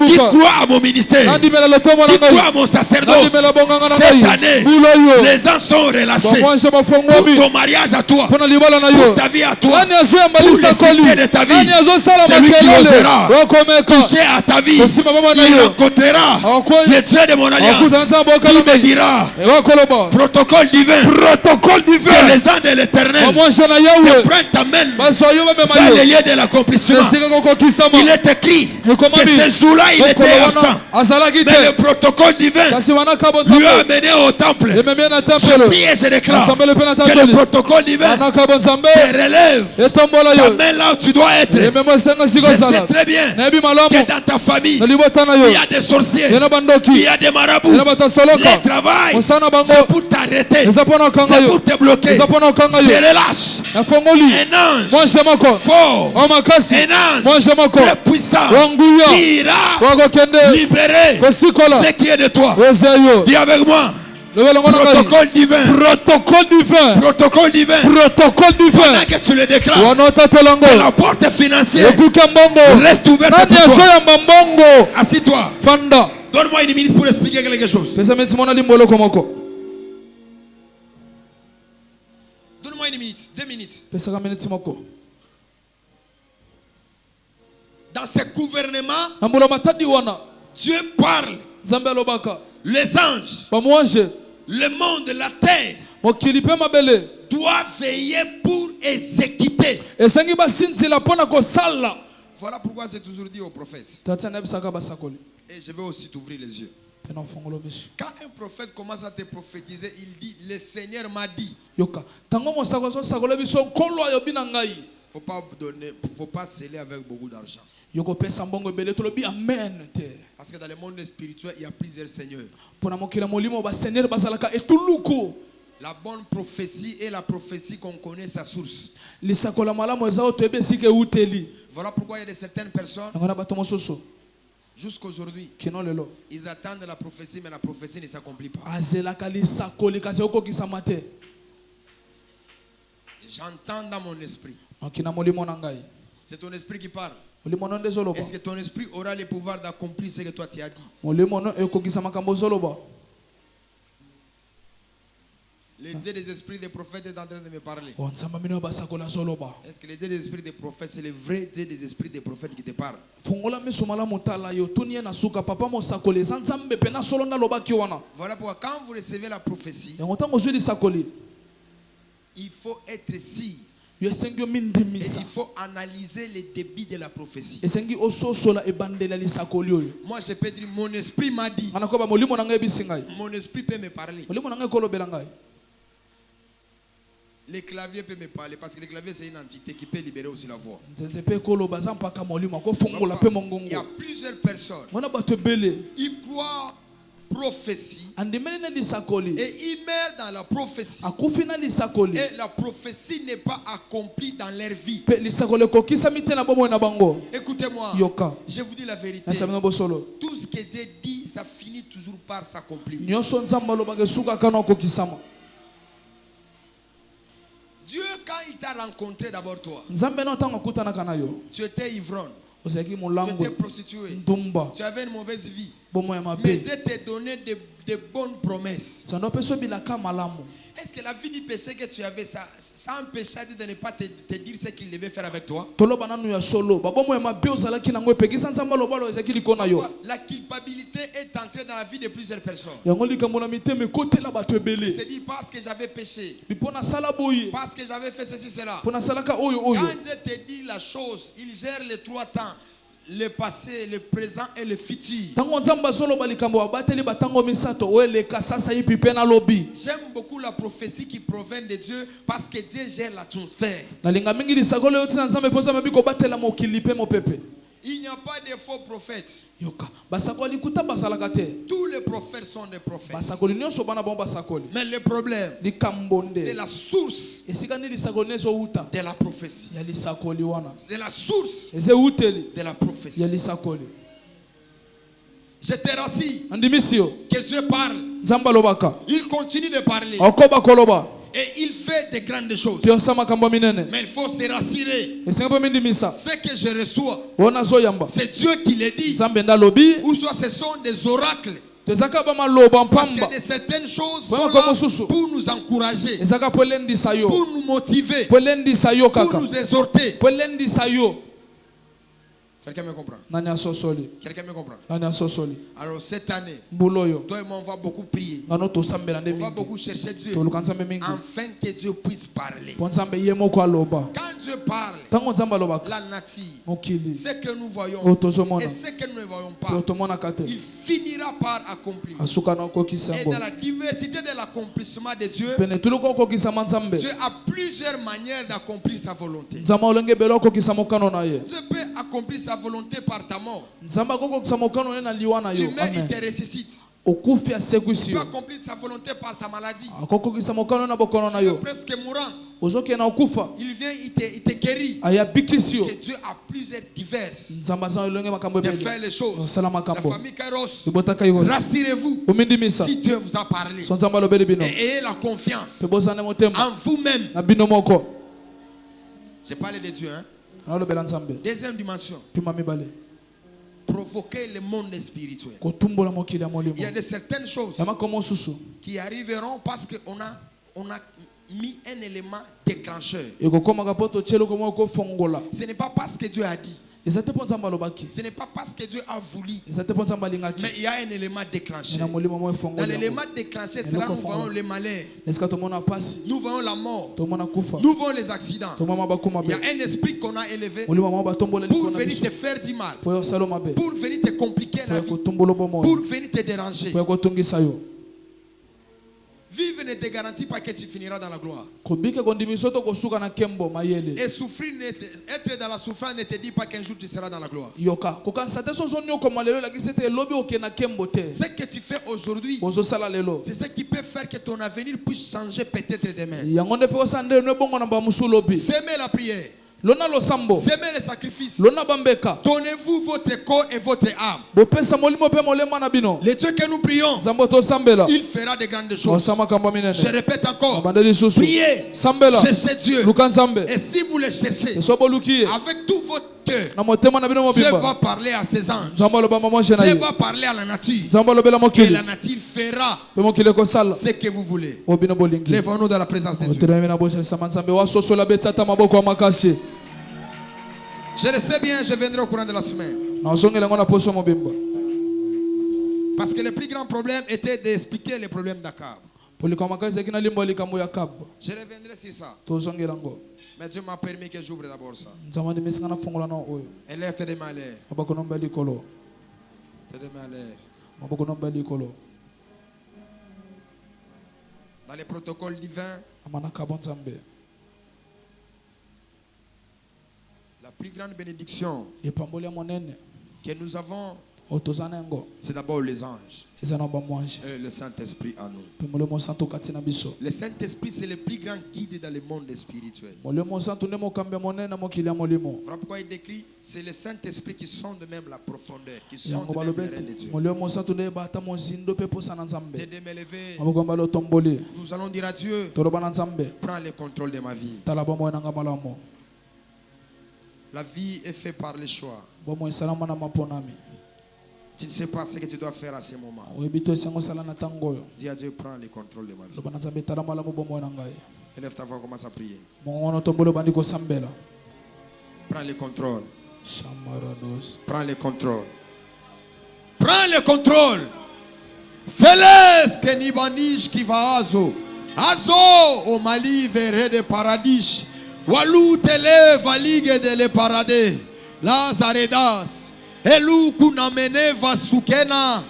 [SPEAKER 1] Qui croit à mon ministère, qui croit à mon sacerdoce, cette année, les anges sont relâchés pour ton mariage à toi, pour ta vie à toi, pour le succès de ta vie. Celui qui osera toucher à ta vie, il rencontrera le Dieu de mon alliance. Il me dira, protocole divin, que les anges de l'éternel te prennent ta main vers les lieux de l'accomplissement. Il est écrit que ce jour-là il était absent, mais le protocole divin lui a amené au temple. Je prie et je déclare que le protocole divin te relève, t'amène là où tu dois être. Je sais très bien que dans ta famille il y a des sorciers, il y a des marabouts. Les travail, c'est pour t'arrêter, c'est pour te bloquer. Je relâche un ange fort, un ange très puissant qui ira libérer ce qui est de toi. Dis avec moi. Protocole divin. Protocole divin. Pendant que tu le déclares, que la porte financière reste ouverte pour toi. Assis-toi. Donne-moi 1 minute pour expliquer quelque chose. Donne-moi 1 minute, 2 minutes. Dans ce gouvernement, Dieu parle. Les anges, le monde, la terre, doit veiller pour exécuter. Voilà pourquoi j'ai toujours dit aux prophètes. Et je vais aussi t'ouvrir les yeux. Quand un prophète commence à te prophétiser, il dit, le Seigneur m'a dit. Faut pas sceller avec beaucoup d'argent. Parce que dans le monde spirituel, il y a plusieurs seigneurs. La bonne prophétie est la prophétie qu'on connaît sa source. Voilà pourquoi il y a de certaines personnes, jusqu'aujourd'hui, ils attendent la prophétie, mais la prophétie ne s'accomplit pas. J'entends dans mon esprit. C'est ton esprit qui parle. Est-ce que ton esprit aura le pouvoir d'accomplir ce que toi tu as dit? Le Dieu des esprits des prophètes est en train de me parler. Est-ce que le Dieu des esprits des prophètes, c'est le vrai Dieu des esprits des prophètes qui te parle? Voilà pourquoi quand vous recevez la prophétie, il faut être sûr. Et il faut analyser les débits de la prophétie. Moi je peux dire, mon esprit m'a dit. Mon esprit peut me parler. Le clavier peut me parler parce que le clavier c'est une entité qui peut libérer aussi la voix. Il y a plusieurs personnes. Ils croient prophétie et ils meurent dans la prophétie et la prophétie n'est pas accomplie dans leur vie. Écoutez-moi, je vous dis la vérité, tout ce que Dieu dit, ça finit toujours par s'accomplir. t'a rencontré d'abord toi.
[SPEAKER 2] Tu
[SPEAKER 1] étais ivrogne. Tu étais prostituée. Tu avais une mauvaise vie. Mais Dieu t'a donné de bonnes promesses. Est-ce que la vie du péché que tu avais, ça empêchait de ne pas te dire ce qu'il devait faire avec toi? La culpabilité est entrée dans la vie de plusieurs personnes. Il s'est dit parce que j'avais péché, parce que j'avais fait ceci, cela. Quand Dieu te dit la chose, il gère les trois temps. Le passé, le présent et le futur. J'aime beaucoup la prophétie qui provient de Dieu parce que Dieu gère l'atmosphère. Il n'y a pas de faux prophètes. Tous les prophètes sont des prophètes. Mais le problème, c'est la source de la prophétie. C'est la source de la prophétie. Je te rassure que Dieu parle. Il continue de parler. Et il fait de grandes choses. Mais il faut se rassurer. Ce que je reçois, c'est Dieu qui le dit. Ou soit ce sont des oracles. Parce que de certaines choses sont là pour nous encourager, pour nous motiver, pour nous exhorter. Quelqu'un me comprend? Quelqu'un me comprend? Alors cette année, toi et moi on va beaucoup prier. On va beaucoup chercher Dieu afin que Dieu puisse parler. Quand Dieu parle, la nature, ce que nous voyons et ce que nous ne voyons pas, il finira par accomplir. Et dans la diversité de l'accomplissement de Dieu, Dieu a plusieurs manières d'accomplir sa volonté. Dieu peut accomplir sa volonté par ta mort. Tu meurs, il te ressuscite. Tu peux accomplir sa volonté par ta maladie. Tu es presque mourante. Il vient, il te guérit. Que Dieu a plusieurs diverses de faire les choses. La famille Kairos, rassurez-vous si Dieu vous a parlé. Et ayez la confiance en vous-même. J'ai parlé de Dieu, hein? Deuxième dimension. Provoquer le monde spirituel. Il y a de certaines choses qui arriveront parce qu'on a mis un élément déclencheur. Ce n'est pas parce que Dieu a dit. Ce n'est pas parce que Dieu a voulu. Mais il y a un élément déclenché. Dans l'élément déclenché, c'est là que nous voyons le malheur. Nous voyons la mort. Nous voyons les accidents. Il y a un esprit qu'on a élevé pour venir te faire du mal, pour venir te compliquer la vie, pour venir te déranger. Vivre ne te garantit pas que tu finiras dans la gloire. Et souffrir, être dans la souffrance ne te dit pas qu'un jour tu seras dans la gloire. Ce que tu fais aujourd'hui, c'est ce qui peut faire que ton avenir puisse changer peut-être demain. Semez la prière. Semez le sacrifice. Donnez-vous votre corps et votre âme. Le Dieu que nous prions, il fera de grandes choses. Je répète encore, priez, cherchez Dieu. Et si vous le cherchez avec tout votre cœur, Dieu va parler à ses anges. Dieu va parler à la nature. Et la nature fera ce que vous voulez. Lèvons-nous dans la présence de Dieu. Je le sais bien, je viendrai au courant de la semaine. Parce que le plus grand problème était d'expliquer les problèmes d'Akab. Je reviendrai sur ça. Mais Dieu m'a permis que j'ouvre d'abord ça. Élève tes mains à l'air. Tes mains à l'air. Dans les protocoles divins, la plus grande bénédiction que nous avons C'est d'abord les anges et le Saint-Esprit en nous. Le Saint-Esprit, c'est le plus grand guide dans le monde spirituel. Voilà pourquoi il décrit, c'est le Saint-Esprit qui sonde même la profondeur, qui sonde même les reins de Dieu. De m'élever, nous allons dire à Dieu, prends le contrôle de ma vie. La vie est faite par le choix. Tu ne sais pas ce que tu dois faire à ce moment. Dis à Dieu, prends le contrôle de ma vie. Élève ta voix, commence à prier. Prends le contrôle. Prends le contrôle. Prends le contrôle. Fais-le que Nibanish qui va azo. Azo au Mali verre de paradis. Walou tele valige de le paradis. Lazaredas. Elou kunamene vasukena.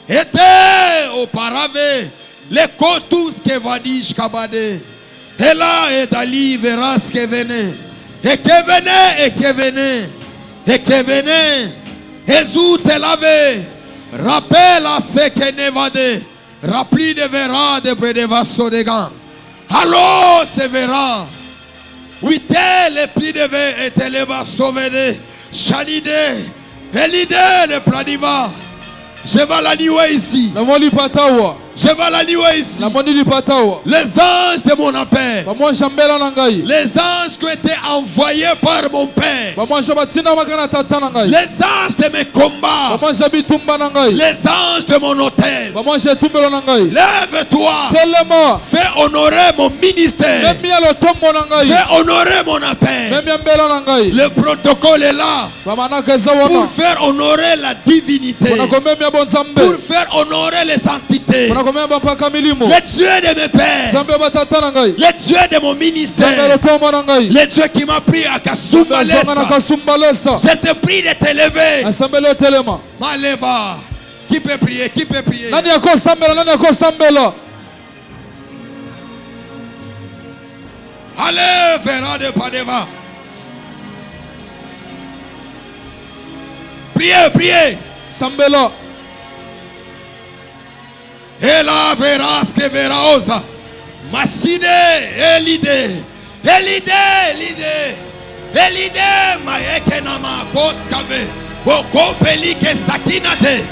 [SPEAKER 1] Ete au parave. Les kotus que vadish kabade. Et là et dali verras que venez. Et que venez, et que venez. Et que venez. Et zou te lave. Rappel à ce que nevade. Rappli de verra de près de vasso de gants. Allô, c'est verra. Oui, le pli de verre et te le bas sauvé. Chalide. Et l'idée, le planiva. Je vais la nuit ici. Je vais la nuit ici. Les anges de mon appel. Les anges qui ont été envoyés par mon Père. Les anges de mes combats. Les anges de mon hôtel. Lève-toi. Fais honorer mon ministère. Fais honorer mon appel. Le protocole est là pour faire honorer la divinité. Pour faire honorer les entités. Le Dieu de mes pères, le Dieu de mon ministère, le Dieu qui m'a pris à Kasumbalesa. Je te prie de t'élever. Maleva. Qui peut prier? Qui peut prier? Allez, verra de Padeva. Priez, priez.
[SPEAKER 2] Sambela.
[SPEAKER 1] Et là verras que verra osa. Machine et l'idée. Et l'idée. Et l'idée. Maekenama koskave. Okopeli ke sakinate.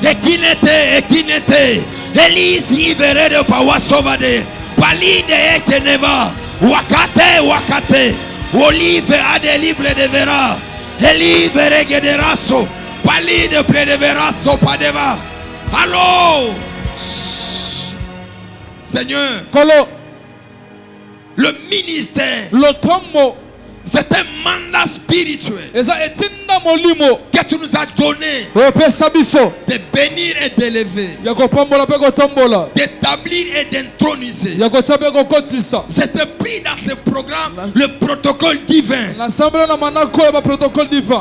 [SPEAKER 1] Ekinete. Elise rivere de Pawasovade. Palide ekeneva. Wakate. Olive adelible de vera. Elive regederaso. Palide ple de veraso padeva. Allô, Seigneur, le ministère, c'est un mandat spirituel que tu nous as donné de bénir et d'élever, d'établir et d'introniser. C'est pris dans ce programme le protocole divin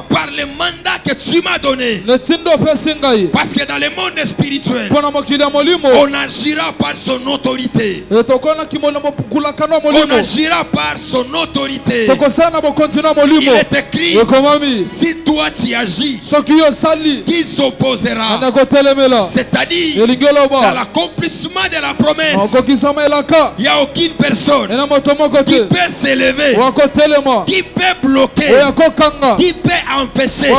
[SPEAKER 1] par le mandat que tu m'as donné. Parce que dans le monde spirituel, on agira par son autorité. On agira par son autorité. Il est écrit, si toi tu agis, qui s'opposera? C'est-à-dire, dans l'accomplissement de la promesse, il n'y a aucune personne qui peut s'élever, qui peut bloquer, qui peut empêcher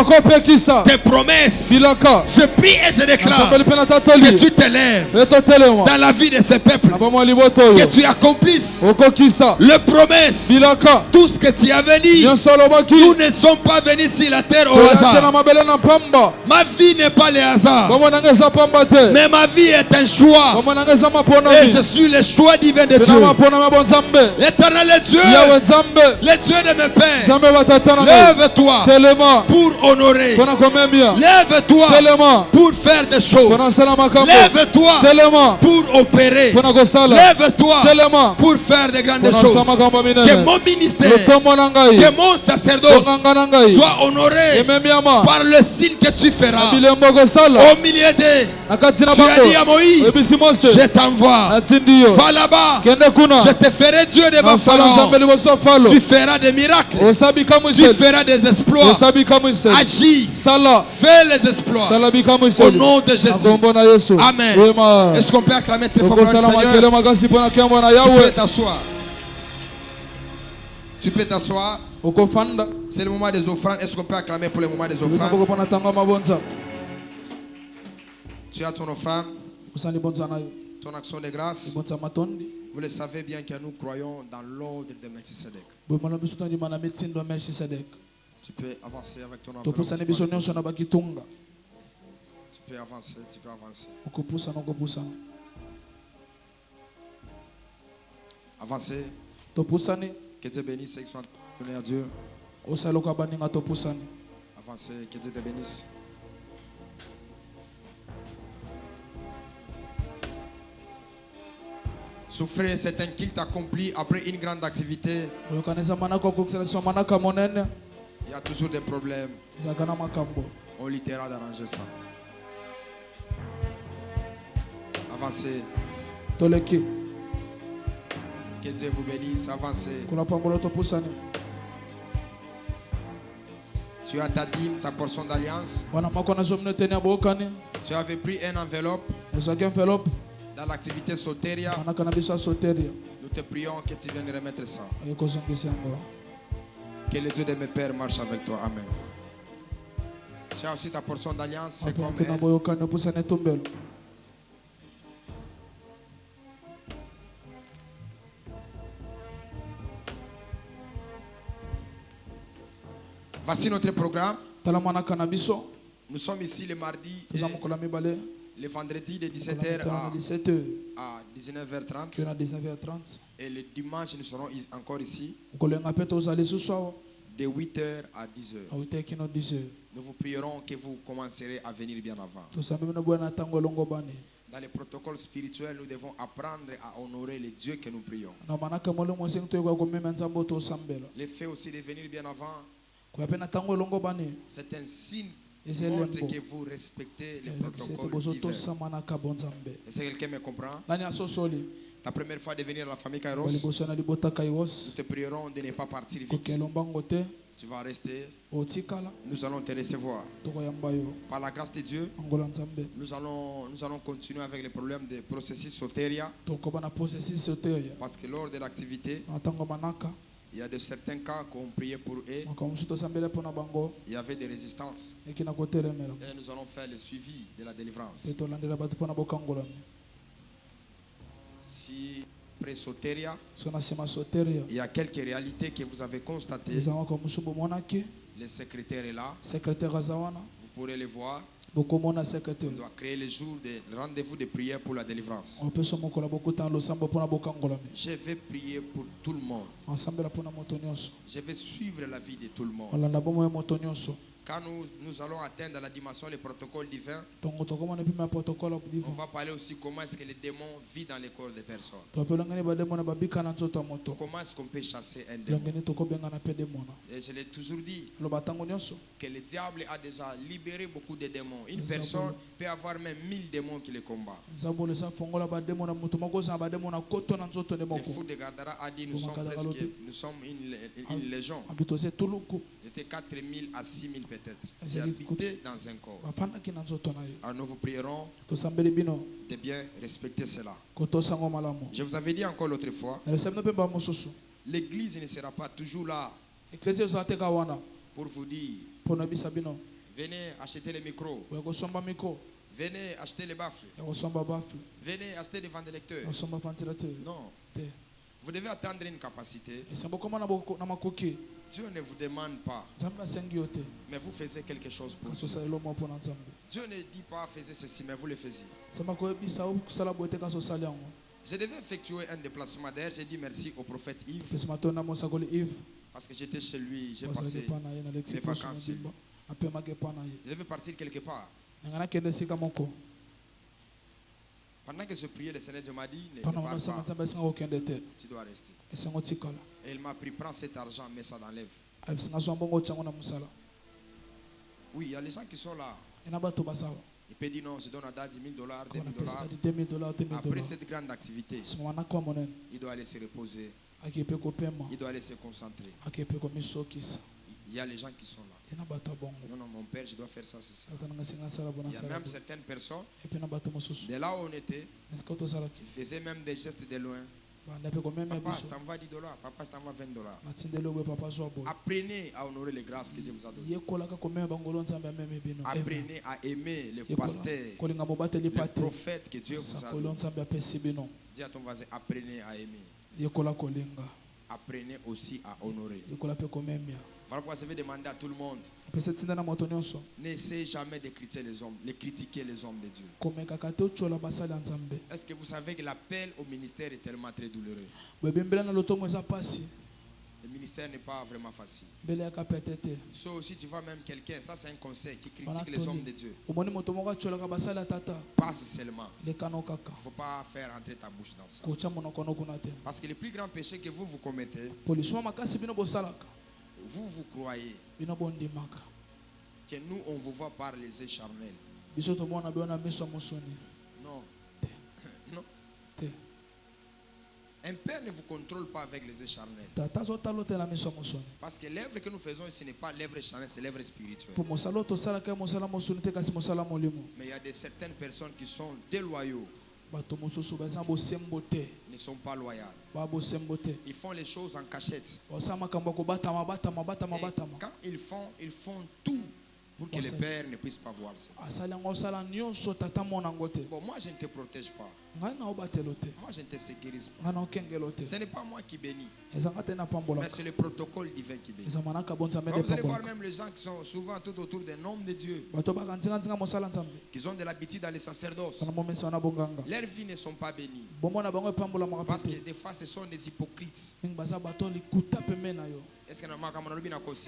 [SPEAKER 1] tes promesses. Je prie et je déclare que tu t'élèves dans la vie de ce peuple, que tu accomplisses le promesse, tout ce que tu avais dit. Nous ne sommes pas venus sur la terre au hasard. Ma vie n'est pas le hasard, mais ma vie est un choix, et je suis le choix divin de Dieu. L'éternel Dieu, le Dieu de mes pères, lève-toi pour honorer, lève-toi pour faire des choses, lève-toi pour opérer, lève-toi pour faire de grandes choses. Que mon ministère, que mon sacerdoce soit honoré par le signe que tu feras au milieu d'eux. Tu as dit à Moïse, je t'envoie. Va là-bas. Je te ferai Dieu devant Pharaon. Tu feras des miracles. Tu feras des exploits. Agis. Fais les exploits. Au nom de Jésus. Amen. Est-ce qu'on peut acclamer très fort le Seigneur? Tu peux t'asseoir. Tu peux t'asseoir. C'est le moment des offrandes. Est-ce qu'on peut acclamer pour le moment des offrandes? Tu as ton offrande, ton action de grâce. Vous le savez bien que nous croyons dans l'ordre de Melchisedec. Tu peux avancer avec ton enveloppe. Tu peux avancer, tu peux avancer. Avancez. Que Dieu bénisse ceux qui sont donnés à Dieu. Avancez, que Dieu te bénisse. Souffrir, c'est un culte accompli après une grande activité. Il y a toujours des problèmes. On l'ittéra d'arranger ça. Avancez. Que Dieu vous bénisse. Avancez. Tu as ta dîme, ta portion d'alliance. Tu avais pris une enveloppe. Dans l'activité Soteria, nous te prions que tu viennes remettre ça. Que le Dieu de mes pères marche avec toi. Amen. Tu as aussi ta portion d'alliance. Fais comme elle. Voici notre programme. Nous sommes ici le mardi. Le vendredi de 17h à 19h30. Et le dimanche, nous serons encore ici. De 8h à 10h. Nous vous prierons que vous commencerez à venir bien avant. Dans les protocoles spirituels, nous devons apprendre à honorer les dieux que nous prions. Le fait aussi de venir bien avant, c'est un signe qui montre que vous respectez les protocoles divins. Est-ce que quelqu'un me comprend? La première fois de venir à la famille Kairos, nous te prierons de ne pas partir vite. Tu vas rester. Nous allons te recevoir. Par la grâce de Dieu, nous allons continuer avec les problèmes de processus Soteria. Parce que lors de l'activité, il y a de certains cas qu'on priait pour eux. Il y avait des résistances. Et nous allons faire le suivi de la délivrance. Si après Soteria, il y a quelques réalités que vous avez constatées. Le secrétaire est là. Vous pourrez les voir. On doit créer le jour de rendez-vous de prière pour la délivrance. Je vais prier pour tout le monde. Je vais suivre la vie de tout le monde. Quand nous allons atteindre la dimension des protocoles divins, on va parler aussi comment est-ce que les démons vivent dans les corps des personnes. Comment est-ce qu'on peut chasser un démon. Et je l'ai toujours dit que le diable a déjà libéré beaucoup de démons. Une personne peut avoir même 1000 démons qui le combattent. Le fou de Gadara a dit nous sommes une légion. C'était 4000 à 6000 peut-être. J'ai habité dans un corps. Alors nous vous prierons de bien respecter cela. Je vous avais dit encore l'autre fois, l'église ne sera pas toujours là pour vous dire venez acheter les micros, venez acheter les baffles, venez acheter des ventilateurs. Non. Vous devez attendre une capacité. Dieu ne vous demande pas, mais vous faisiez quelque chose pour Dieu. Dieu ne dit pas faisez ceci, mais vous le faisiez. Je devais effectuer un déplacement. D'ailleurs, j'ai dit merci au prophète Yves. Parce que j'étais chez lui, j'ai passé mes vacances chez lui. Je devais partir quelque part. Pendant que je priais, le Seigneur m'a dit ne pars pas. Tu dois rester. Et il m'a pris, prends cet argent, mets ça dans l'œuvre. Oui, il y a les gens qui sont là. Il peut dire non, je donne à date $10,000,
[SPEAKER 2] Kona pesa
[SPEAKER 1] $2,000.
[SPEAKER 2] di $10,000,
[SPEAKER 1] Après cette grande activité,
[SPEAKER 2] simwana kwa monene
[SPEAKER 1] il doit aller se reposer,
[SPEAKER 2] akepe kopema
[SPEAKER 1] il doit aller se concentrer.
[SPEAKER 2] akepe komisokisa
[SPEAKER 1] Il y a les gens qui sont là.
[SPEAKER 2] ena bato bongo
[SPEAKER 1] Non, non, mon père, je dois faire ça, c'est ça.
[SPEAKER 2] tata nanga singa sala bona
[SPEAKER 1] Il y a
[SPEAKER 2] sala
[SPEAKER 1] même certaines personnes,
[SPEAKER 2] epe na bato mosusu
[SPEAKER 1] de là où on était,
[SPEAKER 2] eske tozalaki
[SPEAKER 1] ils faisaient même des gestes de loin.
[SPEAKER 2] banda pe komema
[SPEAKER 1] Papa,
[SPEAKER 2] biso
[SPEAKER 1] je t'envoie $10, papa, je t'envoie $20.
[SPEAKER 2] natindeli oboye papa zwa boye
[SPEAKER 1] Apprenez à honorer les grâces que Dieu vous a données.
[SPEAKER 2] yekolaka komema bangolo nzambe ameme bino
[SPEAKER 1] Apprenez à aimer les pasteurs,
[SPEAKER 2] kolinga mobateli
[SPEAKER 1] les
[SPEAKER 2] pate
[SPEAKER 1] prophètes que Dieu vous a
[SPEAKER 2] sakolo
[SPEAKER 1] donnés.
[SPEAKER 2] nzambe apesi bino
[SPEAKER 1] Dis à ton voisin, apprenez à aimer.
[SPEAKER 2] yekola kolinga
[SPEAKER 1] Apprenez aussi à honorer.
[SPEAKER 2] yekola pe komemia
[SPEAKER 1] Voilà pourquoi je vais demander à tout le monde,
[SPEAKER 2] apesa tinda na moto nyonso
[SPEAKER 1] n'essayez jamais de critiquer les hommes de Dieu.
[SPEAKER 2] komekaka te otyola basali ya nzambe
[SPEAKER 1] Est-ce que vous savez que l'appel au ministère est tellement très douloureux?
[SPEAKER 2] bwebembela na lotongo eza pasi
[SPEAKER 1] Le ministère n'est pas vraiment facile.
[SPEAKER 2] mbele yaka pete te
[SPEAKER 1] So, si tu vois même quelqu'un, ça c'est un conseil qui critique les hommes de Dieu.
[SPEAKER 2] omoni moto moko atyolaka basali ya tata
[SPEAKER 1] Passe seulement.
[SPEAKER 2] lekano kaka
[SPEAKER 1] Il ne faut pas faire entrer ta bouche dans ça.
[SPEAKER 2] kotya monoko no kuna te
[SPEAKER 1] Parce que le plus grand péché que vous commettez,
[SPEAKER 2] polisuma makasi bino bosalaka
[SPEAKER 1] vous croyez
[SPEAKER 2] bino bondimaka
[SPEAKER 1] que nous, on vous voit par les yeux charnels.
[SPEAKER 2] biso tomona bino na miso ya mosuni
[SPEAKER 1] Non.
[SPEAKER 2] te
[SPEAKER 1] Non.
[SPEAKER 2] te
[SPEAKER 1] Un père ne vous contrôle pas avec les yeux charnels.
[SPEAKER 2] tata azotala te na miso ya mosuni
[SPEAKER 1] Parce que l'œuvre que nous faisons ici n'est pas l'œuvre charnelle, c'est l'œuvre spirituelle.
[SPEAKER 2] po mosala oyo tosalaka mosala mosuni te kasi mosala molimo
[SPEAKER 1] Mais il y a certaines personnes qui sont déloyaux,
[SPEAKER 2] bato mosusu baza bosembo te
[SPEAKER 1] ne sont pas loyales.
[SPEAKER 2] baa bosembo te
[SPEAKER 1] Ils font les choses en cachette.
[SPEAKER 2] osala makambo ya kobatama batama batama
[SPEAKER 1] Et
[SPEAKER 2] batama
[SPEAKER 1] quand ils font tout pour que le père ne puisse pas voir ça.
[SPEAKER 2] asali yango osala nyonso tata mona yango te
[SPEAKER 1] Bon, moi je ne te protège pas.
[SPEAKER 2] ngai na obatelo te
[SPEAKER 1] Moi je ne te sécurise pas.
[SPEAKER 2] ngai na okengelo te
[SPEAKER 1] Ce n'est pas moi qui bénis,
[SPEAKER 2] ezanga te na
[SPEAKER 1] mais
[SPEAKER 2] pambolaka
[SPEAKER 1] c'est le protocole divin qui bénit.
[SPEAKER 2] eza manaka bonzambe
[SPEAKER 1] Donc,
[SPEAKER 2] nde
[SPEAKER 1] vous allez voir
[SPEAKER 2] pambolaka
[SPEAKER 1] même les gens qui sont souvent tout autour d'un homme de Dieu,
[SPEAKER 2] bato bakanzinganzinga mosala nzambe
[SPEAKER 1] qui ont de l'habitude dans les sacerdoces.
[SPEAKER 2] bana momesa wana bonganga
[SPEAKER 1] Leurs vies ne sont pas bénies.
[SPEAKER 2] bombo na bango epambolamaka
[SPEAKER 1] Parce que
[SPEAKER 2] pe te
[SPEAKER 1] des fois ce sont des hypocrites.
[SPEAKER 2] mingi baza bato likuta pembe na yo
[SPEAKER 1] Est-ce que nous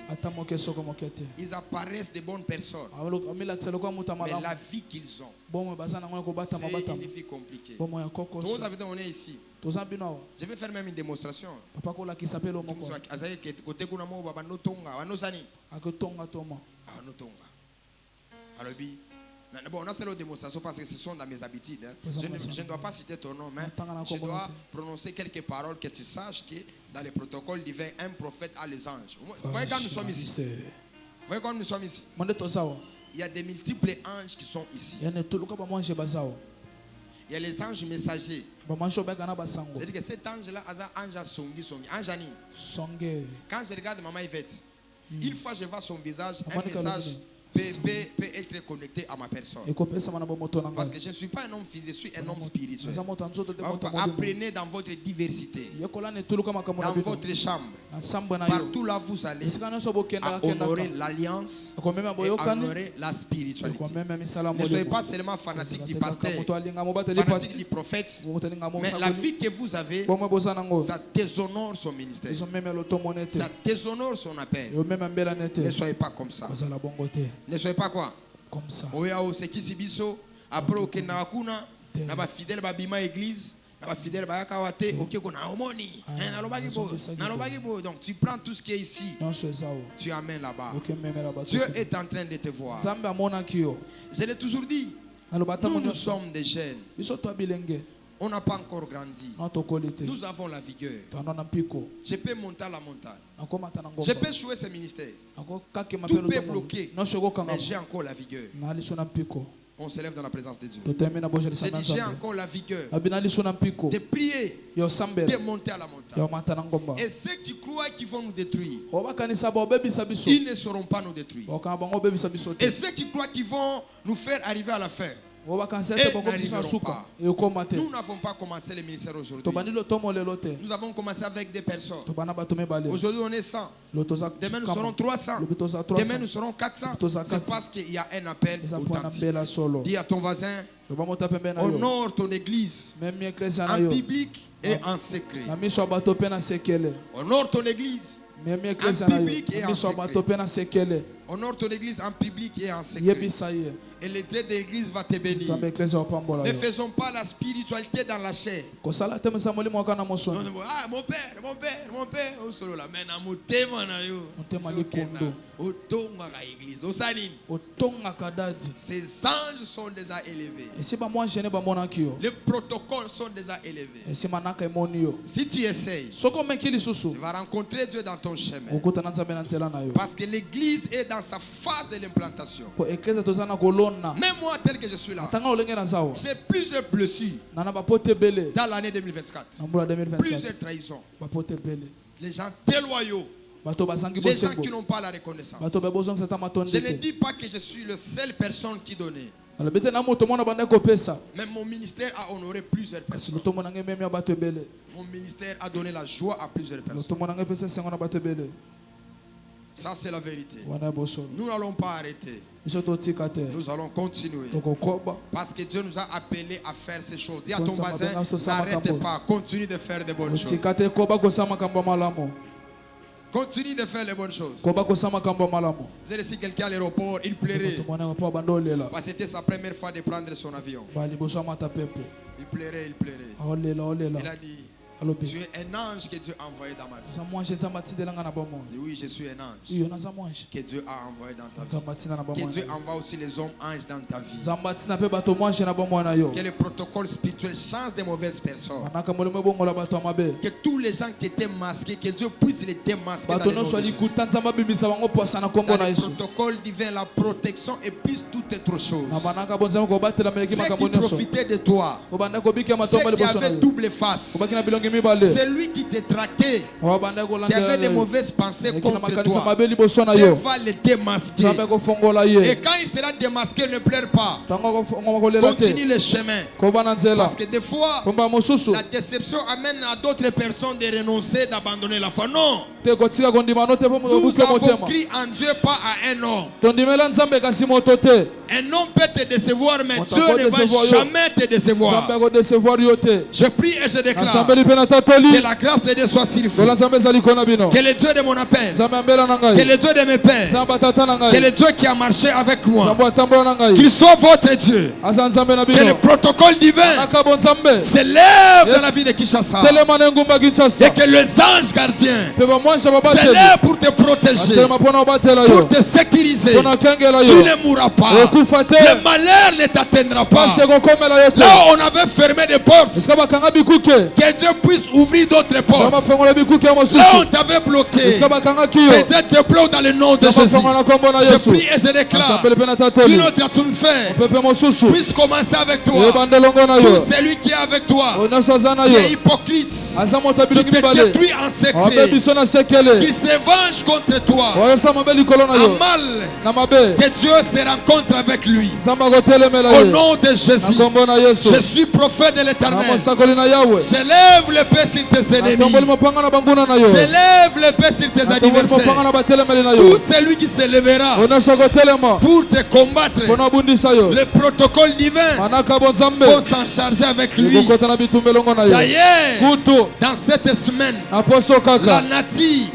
[SPEAKER 2] ata moke soko moke te
[SPEAKER 1] ils apparaissent de bonnes personnes,
[SPEAKER 2] amilakisa lokola moto ya
[SPEAKER 1] mais la
[SPEAKER 2] malamu
[SPEAKER 1] vie qu'ils ont,
[SPEAKER 2] bomoi baza nango ya kobatama
[SPEAKER 1] c'est
[SPEAKER 2] batama
[SPEAKER 1] une vie compliquée.
[SPEAKER 2] bomoi ya kokoso
[SPEAKER 1] Tous avez on est ici.
[SPEAKER 2] toza bino awa
[SPEAKER 1] Je vais faire même une démonstration.
[SPEAKER 2] papa kolakisa pe lo moko akotonga toma
[SPEAKER 1] Alors, bon, on a fait la démonstration parce que ce sont dans mes habitudes. Hein. Je ne dois pas citer ton nom, mais je dois prononcer quelques paroles que tu saches que dans les protocoles divins, un prophète a les anges. Vous voyez quand nous sommes ici? Vous voyez quand nous sommes ici? Il y a des multiples anges qui sont ici. Il y a les anges messagers. C'est-à-dire que cet ange-là, ange à songi, ange à nini. Quand je regarde Maman Yvette, une fois je vois son visage, un message peut être connecté à ma personne. Parce que je ne suis pas un homme physique, je suis un homme spirituel. Apprenez dans votre diversité, dans votre chambre, partout là vous allez, à honorer l'alliance et honorer la spiritualité. Ne soyez pas seulement fanatique du pasteur, fanatique du prophète, mais la vie que vous avez, ça déshonore son ministère, ça déshonore son appel. Ne soyez pas comme ça. Ne soyez pas quoi?
[SPEAKER 2] Comme ça.
[SPEAKER 1] C'est qui si biso après au Kenakuna, na ba fidèle ba bima église, na ba fidèle ba yakawate, OK ko na omoni, na lobaki bo. Donc tu prends tout ce qui est ici. Tu amènes là-bas. Dieu est en train de te voir. Je l'ai toujours dit. Nous sommes des jeunes. On n'a pas encore grandi. Nous avons la vigueur. Je peux monter à la montagne. Je peux jouer ce ministère. Tout peut bloquer. Mais j'ai encore la vigueur. On se lève dans la présence de Dieu. J'ai encore la vigueur de prier, de monter à la montagne. Et ceux qui croient qu'ils vont nous détruire, ils ne sauront pas nous détruire. Et ceux qui croient qu'ils vont nous faire arriver à la fin, nous n'avons pas commencé le ministère aujourd'hui. Nous avons commencé avec des personnes. Aujourd'hui on est 100. Demain nous serons 300. Demain nous serons 400. C'est parce qu'il y a un appel authentique. Dis à ton voisin, honore ton église en public et en secret. Honore ton église en public et en secret. Honore ton église en public et en secret. Et le Dieu de l'église va te bénir. Ne faisons pas la spiritualité dans la chair. Ah, mon père, au solo là, mais dans mon thème, ces anges sont déjà élevés. Les protocoles sont déjà élevés. Si tu essayes, tu vas rencontrer Dieu dans ton chemin. Parce que l'église est dans sa phase de l'implantation. Même moi, tel que je suis là, j'ai plusieurs blessures dans l'année 2024. Plusieurs trahisons. Les gens déloyaux. Les gens qui n'ont pas la reconnaissance. Je ne dis pas que je suis la seule personne qui donnait. Mais mon ministère a honoré plusieurs personnes. Mon ministère a donné la joie à plusieurs personnes. Ça, c'est la vérité. Nous n'allons pas arrêter. Nous allons continuer. Parce que Dieu nous a appelés à faire ces choses. Dis à ton voisin, n'arrête pas. Continue de faire de bonnes choses. Continue de faire les bonnes choses. J'ai reçu quelqu'un à l'aéroport, il pleurait. Parce que c'était sa première fois de prendre son avion. Il pleurait. Il a dit, tu es un ange que Dieu a envoyé dans ma vie. Oui, je suis un ange que Dieu a envoyé dans ta vie. Que Dieu envoie aussi les hommes anges dans ta vie. Que le protocole spirituel change de mauvaises personnes. Que tous les gens qui étaient masqués, que Dieu puisse les démasquer dans le nom de Jésus. Dans le protocole divin, la protection et plus toute autre chose. Ceux qui profitaient de toi, ceux qui avaient double face, celui qui te traquait, qui avait des mauvaises pensées contre toi, Dieu va le démasquer. Et quand il sera démasqué, ne pleure pas. Continue le chemin. Parce que des fois, la déception amène à d'autres personnes de renoncer, d'abandonner la foi. Non. Nous avons cru en Dieu, pas à un homme. Un homme peut te décevoir, mais Dieu ne va jamais te décevoir. Je prie et je déclare que la grâce de Dieu soit sur vous. Que le Dieu de mon appel, que le Dieu de mes pères, que le Dieu qui a marché avec moi, qu'il soit votre Dieu. Que le protocole divin s'élève dans la vie de Kinshasa. Et que les anges gardiens s'élèvent pour te protéger, pour te sécuriser. Tu ne mourras pas. Le malheur ne t'atteindra pas. Là où on avait fermé des portes, que Dieu puisse ouvrir d'autres portes. Là où on t'avait bloqué, que Dieu te bloque dans le nom de Jésus. Je prie et je déclare qu'une autre atmosphère puisse commencer avec toi. Tout celui qui est avec toi, qui est hypocrite, qui te détruit en secret, qui se venge contre toi, en mal, que Dieu se rencontre avec lui. Au nom de Jésus, je suis prophète de l'Éternel. J'élève l'épée sur tes ennemis. J'élève l'épée sur tes adversaires. Tout celui qui se lèvera pour te combattre, le protocole divin faut s'en charger avec lui. D'ailleurs, dans cette semaine, la nature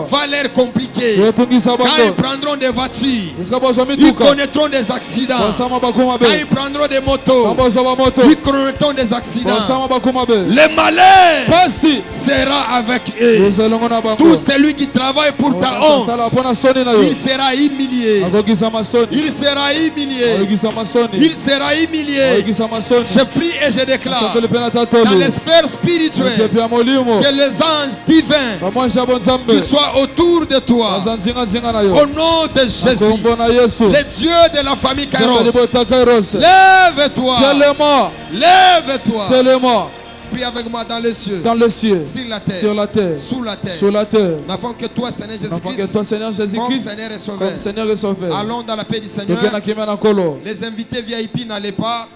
[SPEAKER 1] va l'air compliquée. Quand ils prendront des voitures, ils connaîtront des accidents. Quand ils prendront des motos, ils connaîtront des accidents. Le malheur sera avec eux. Tout celui qui travaille pour ta honte, il sera humilié. Il sera humilié. Il sera humilié. Je prie et je déclare dans les sphères spirituelles que les anges divins qui soient autour de toi. Au nom de Jésus, les dieux de la famille Kairos, lève-toi. Lève-toi. Prie avec moi dans les cieux, sur la terre, sous la terre. Afin que toi, Seigneur Jésus-Christ, comme Seigneur et Sauveur, allons dans la paix du Seigneur. Les invités VIP n'allaient pas.